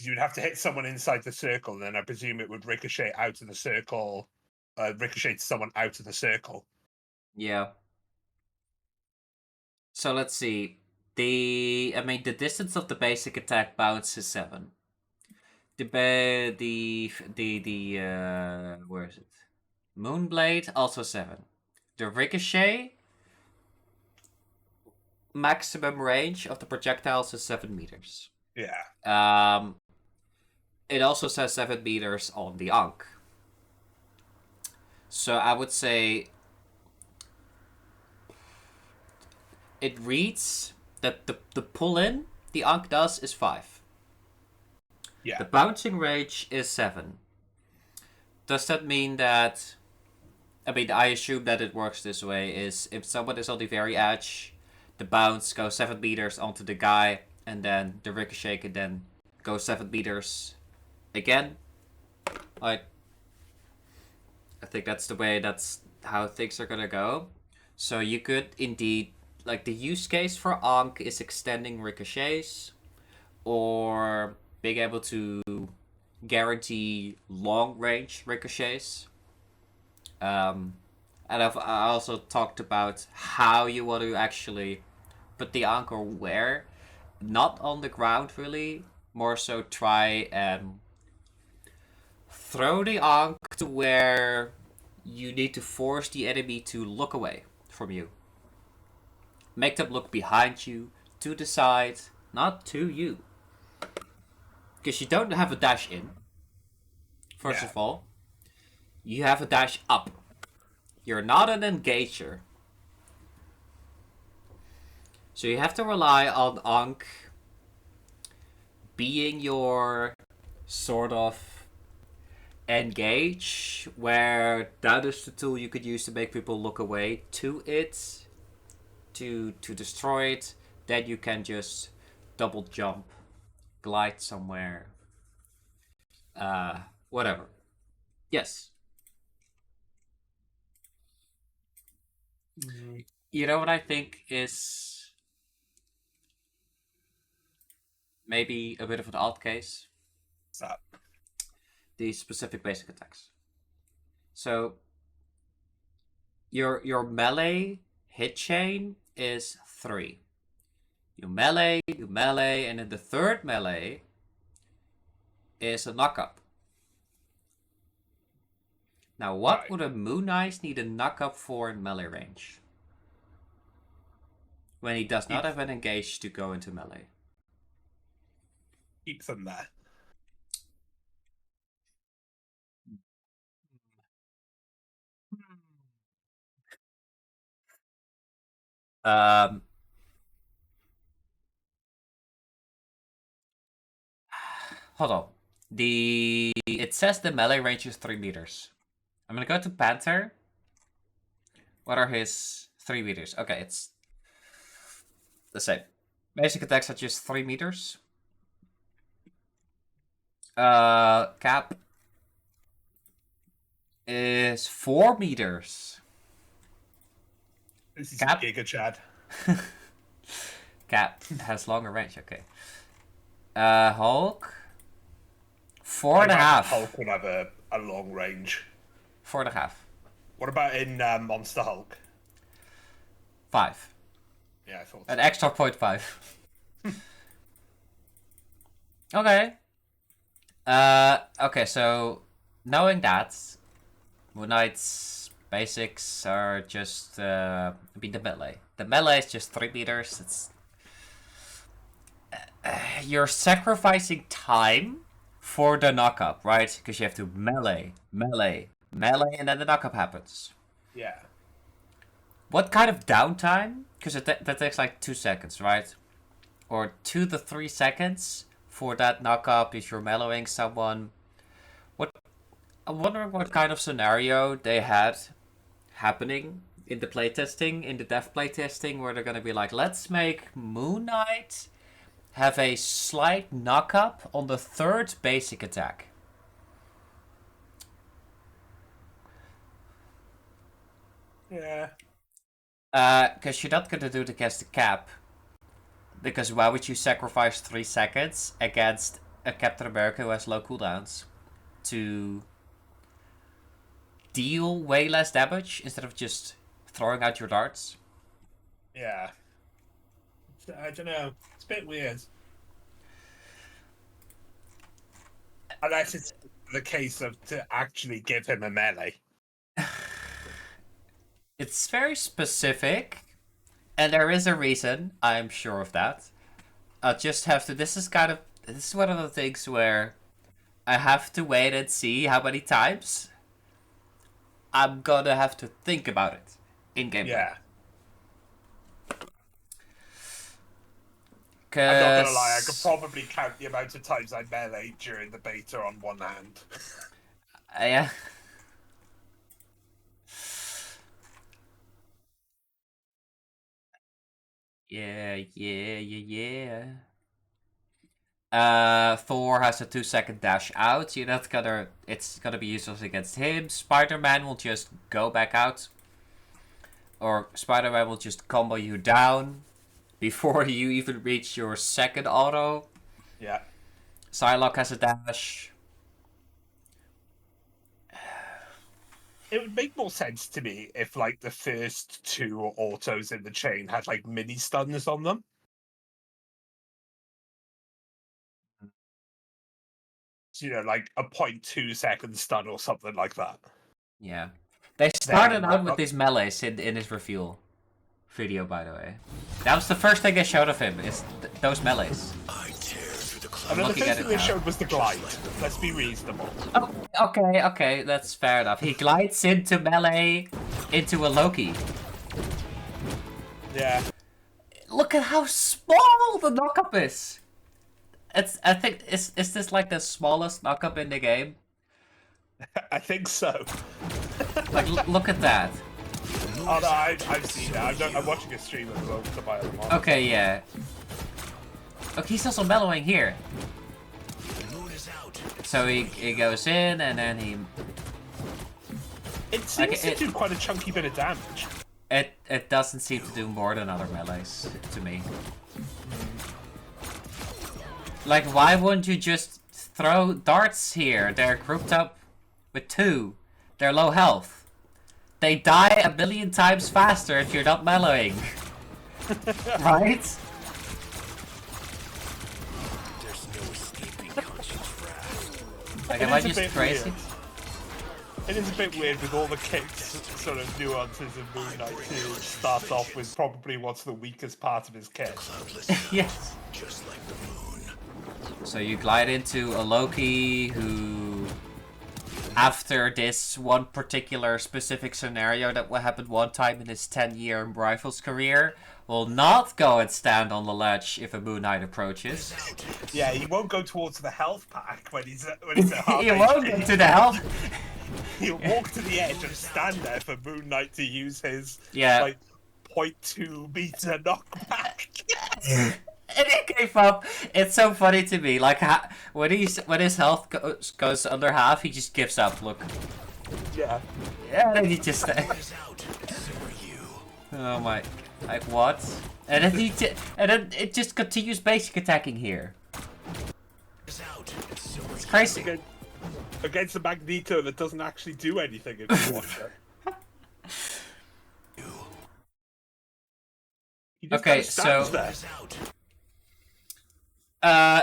You'd have to hit someone inside the circle, and then I presume it would ricochet out of the circle, ricochet someone out of the circle. Yeah. So let's see. The distance of the basic attack bounce is 7. Where is it? Moonblade also 7. The ricochet maximum range of the projectiles is 7 meters. Yeah. It also says 7 meters on the Ankh. So I would say it reads that the pull in the Ankh does is 5. Yeah. The bouncing range is 7. Does that mean that... I assume that it works this way, is if someone is on the very edge, the bounce goes 7 meters onto the guy, and then the ricochet can then go 7 meters again. Like, I think that's how things are gonna go. So you could indeed, like, the use case for Ankh is extending ricochets, or being able to guarantee long range ricochets. And I also talked about how you want to actually put the Ankh, or where. Not on the ground, really. More so try and throw the Ankh to where you need to force the enemy to look away from you. Make them look behind you, to the side, not to you. Because you don't have a dash in, first of all. You have a dash up. You're not an engager. So you have to rely on Ankh being your sort of engage, where that is the tool you could use to make people look away to it, to destroy it. Then you can just double jump, glide somewhere, whatever. Yes. You know what I think is maybe a bit of an odd case? What's that? The specific basic attacks. So your melee hit chain is 3. You melee, and then the third melee is a knock-up. Now, what would a Moon Knight need a knock-up for in melee range? When he does not have an engage to go into melee. Keep them there. Um, hold on. It says the melee range is 3 meters. I'm gonna go to Panther. What are his 3 meters? Okay, it's the same. Basic attacks are just 3 meters. Cap is 4 meters. This is Cap? Giga Chad. Cap has longer range, okay. Hulk. 4.5. Hulk would have a long range. 4.5. What about in Monster Hulk? 5. Yeah, I thought An so. extra 0.5. Okay. Okay, so knowing that, Moon Knight's basics are just the melee. The melee is just 3 meters. It's you're sacrificing time for the knockup, right? Because you have to melee, and then the knockup happens. Yeah. What kind of downtime? Because that takes like 2 seconds, right? Or 2 to 3 seconds for that knockup if you're meleeing someone. I'm wondering what kind of scenario they had happening in the playtesting, in the dev playtesting, where they're gonna be like, let's make Moon Knight have a slight knockup on the 3rd basic attack. Yeah. Because you're not gonna do it against the Cap. Because why would you sacrifice 3 seconds against a Captain America who has low cooldowns to deal way less damage instead of just throwing out your darts? Yeah. I don't know. It's a bit weird. Unless it's the case of to actually give him a melee. It's very specific, and there is a reason, I'm sure of that. I'll just have to, this is one of the things where I have to wait and see how many times I'm gonna have to think about it in gameplay. Yeah. I'm not gonna lie, I could probably count the amount of times I melee during the beta on one hand. Yeah. Yeah. Thor has a 2-second dash out. It's gonna be useless against him. Spider-Man will just go back out. Or Spider-Man will just combo you down before you even reach your 2nd auto. Yeah. Psylocke has a dash. It would make more sense to me if, like, the first 2 autos in the chain had, like, mini stuns on them. So, you know, like a 0.2 second stun or something like that. Yeah. They started out with these melees in his reveal video, by the way. That was the first thing they showed of him, is those melees. And then the first thing they showed was the glide. Let's be reasonable. Oh, okay, that's fair enough. He glides into melee, into a Loki. Yeah. Look at how small the knockup is! I think, is this like the smallest knockup in the game? I think so. Like, look at that. Oh no, I've seen that. I'm watching a stream as well to buy them on. Okay, yeah. Look, he's also mellowing here. So he goes in, and then he... It seems to do quite a chunky bit of damage. It doesn't seem to do more than other melees, to me. Like, why wouldn't you just throw darts here? They're grouped up with 2. They're low health. They die 1,000,000 times faster if you're not mellowing. Right? Like, am I just crazy? It is a bit weird with all the kit's sort of nuances of Moon Knight to start off with probably what's the weakest part of his kit. Yes. So you glide into a Loki who after this one particular specific scenario that happened one time in his 10-year Rifles career, will not go and stand on the ledge if a Moon Knight approaches. Yeah, he won't go towards the health pack when he's at half He won't HP. go to the health. He'll walk to the edge and stand there for Moon Knight to use his Yeah. 0.2 meter knockback. And he gave up. It's so funny to me. Like when his health goes under half, he just gives up. Look. Yeah. Yeah, and he just. Oh my! Like what? And then and then it just continues basic attacking here. It's crazy. Against a Magneto that doesn't actually do anything if you watch it. He just Okay, kinda stands there.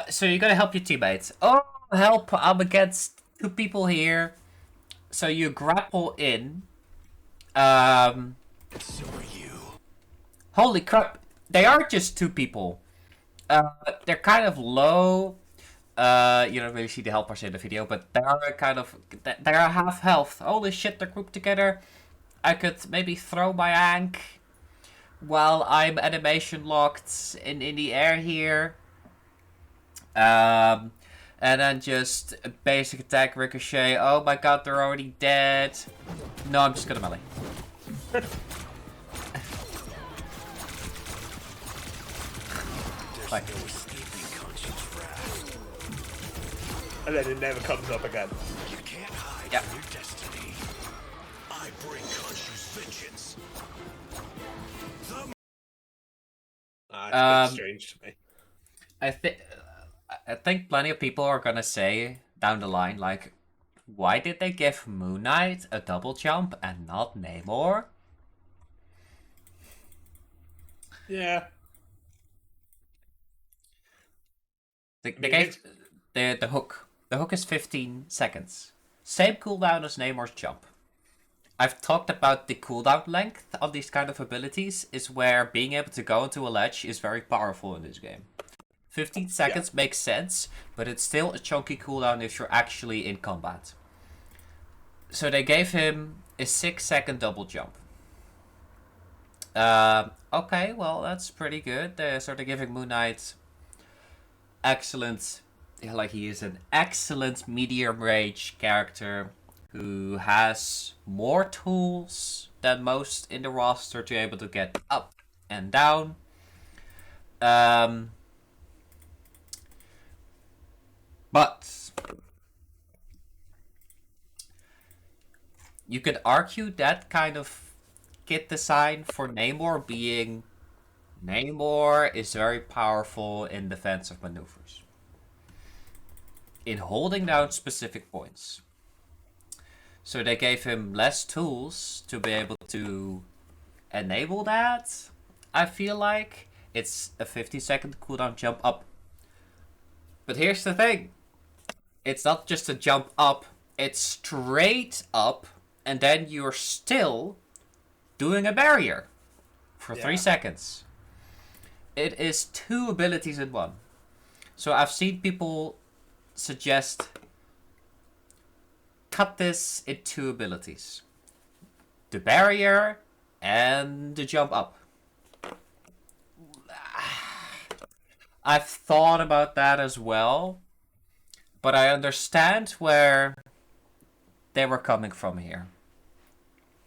So you gotta help your teammates. Oh, help! I'm against two people here. So you grapple in. Holy crap! They are just two people. They're kind of low. You don't really see the helpers in the video, but they are they are half health. Holy shit! They're grouped together. I could maybe throw my ank while I'm animation locked in the air here. And then just a basic attack ricochet. Oh my god, they're already dead. No, I'm just gonna melee. Like. And then it never comes up again. You can't hide Yep. from your destiny. I bring conscious vengeance. It's a bit strange to me. I think plenty of people are gonna say down the line, like, why did they give Moon Knight a double jump and not Namor? Yeah. The hook. The hook is 15 seconds. Same cooldown as Namor's jump. I've talked about the cooldown length of these kind of abilities is where being able to go into a ledge is very powerful in this game. 15 seconds makes sense, but it's still a chunky cooldown if you're actually in combat. So they gave him a 6-second double jump. Okay, well that's pretty good. So they're giving Moon Knight excellent, like he is an excellent medium range character who has more tools than most in the roster to be able to get up and down. But you could argue that kind of kit design for Namor being Namor is very powerful in defensive maneuvers. In holding down specific points. So they gave him less tools to be able to enable that. I feel like it's a 50-second cooldown jump up. But here's the thing. It's not just a jump up. It's straight up. And then you're still doing a barrier for 3 seconds. It is 2 abilities in one. So I've seen people suggest cut this in 2 abilities. The barrier and the jump up. I've thought about that as well. But I understand where they were coming from here.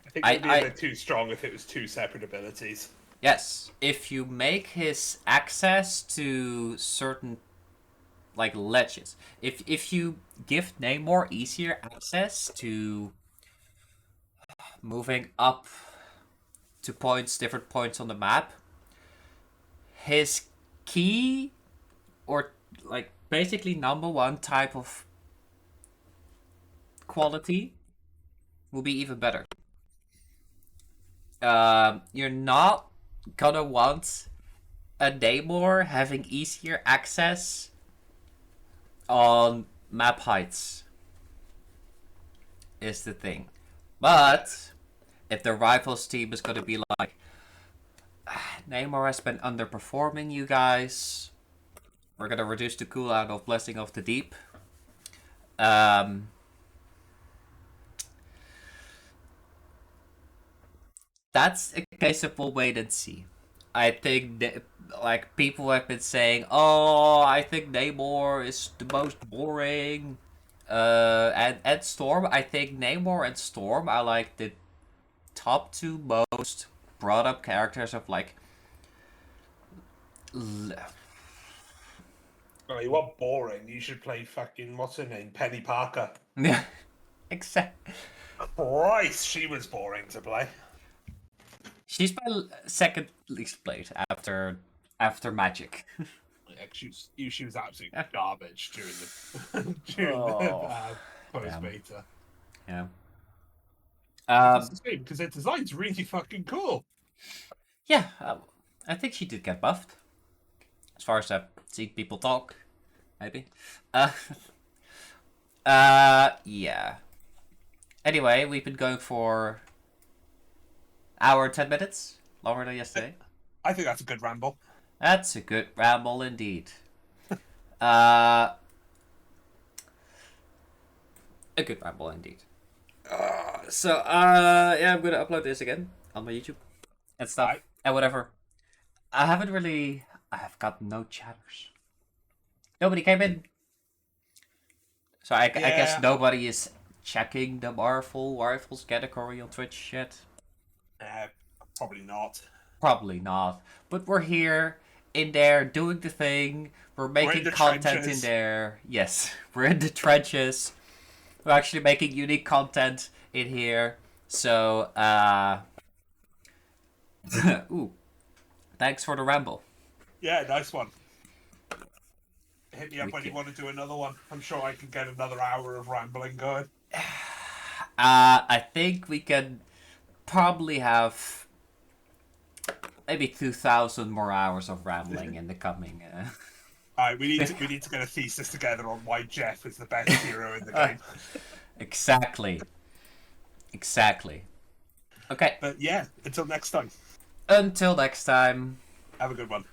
I think it would be a bit too strong if it was 2 separate abilities. Yes, if you make his access to certain like ledges, if you give Namor easier access to moving up to different points on the map, his key or like basically number 1 type of quality will be even better. You're not gonna want a Namor having easier access on map heights is the thing. But if the Rivals team is gonna be like, Namor has been underperforming you guys, we're gonna reduce the cooldown of Blessing of the Deep. that's a case of we'll wait and see. I think like people have been saying, "Oh, I think Namor is the most boring." And Storm, I think Namor and Storm are like the top two most brought up characters of like. Well, you want boring? You should play fucking what's her name, Penny Parker. Yeah, exactly. Christ, she was boring to play. She's my second least played after Magic. Yeah, she was absolute garbage during the Oh, post beta. Yeah. It's the same because their design's really fucking cool. Yeah, I think she did get buffed. As far as I've seen people talk, maybe. Yeah. Anyway, we've been going for hour and 10 minutes, longer than yesterday. I think that's a good ramble. That's a good ramble indeed. A good ramble indeed. Yeah, I'm gonna upload this again on my YouTube and stuff Right. and whatever. I've got no chatters. Nobody came in. So I guess Yeah. nobody is checking the Marvel Rifles category on Twitch yet. Probably not. Probably not. But we're here, in there, doing the thing. We're making the content trenches. in there. Yes, we're in the trenches. We're actually making unique content in here. So, ooh. Thanks for the ramble. Yeah, nice one. Hit me up We when you can- want to do another one. I'm sure I can get another hour of rambling going. I think we can probably have maybe 2,000 more hours of rambling in the coming. Alright, we need to get a thesis together on why Jeff is the best hero in the game. Exactly. Okay. But yeah, until next time. Until next time. Have a good one.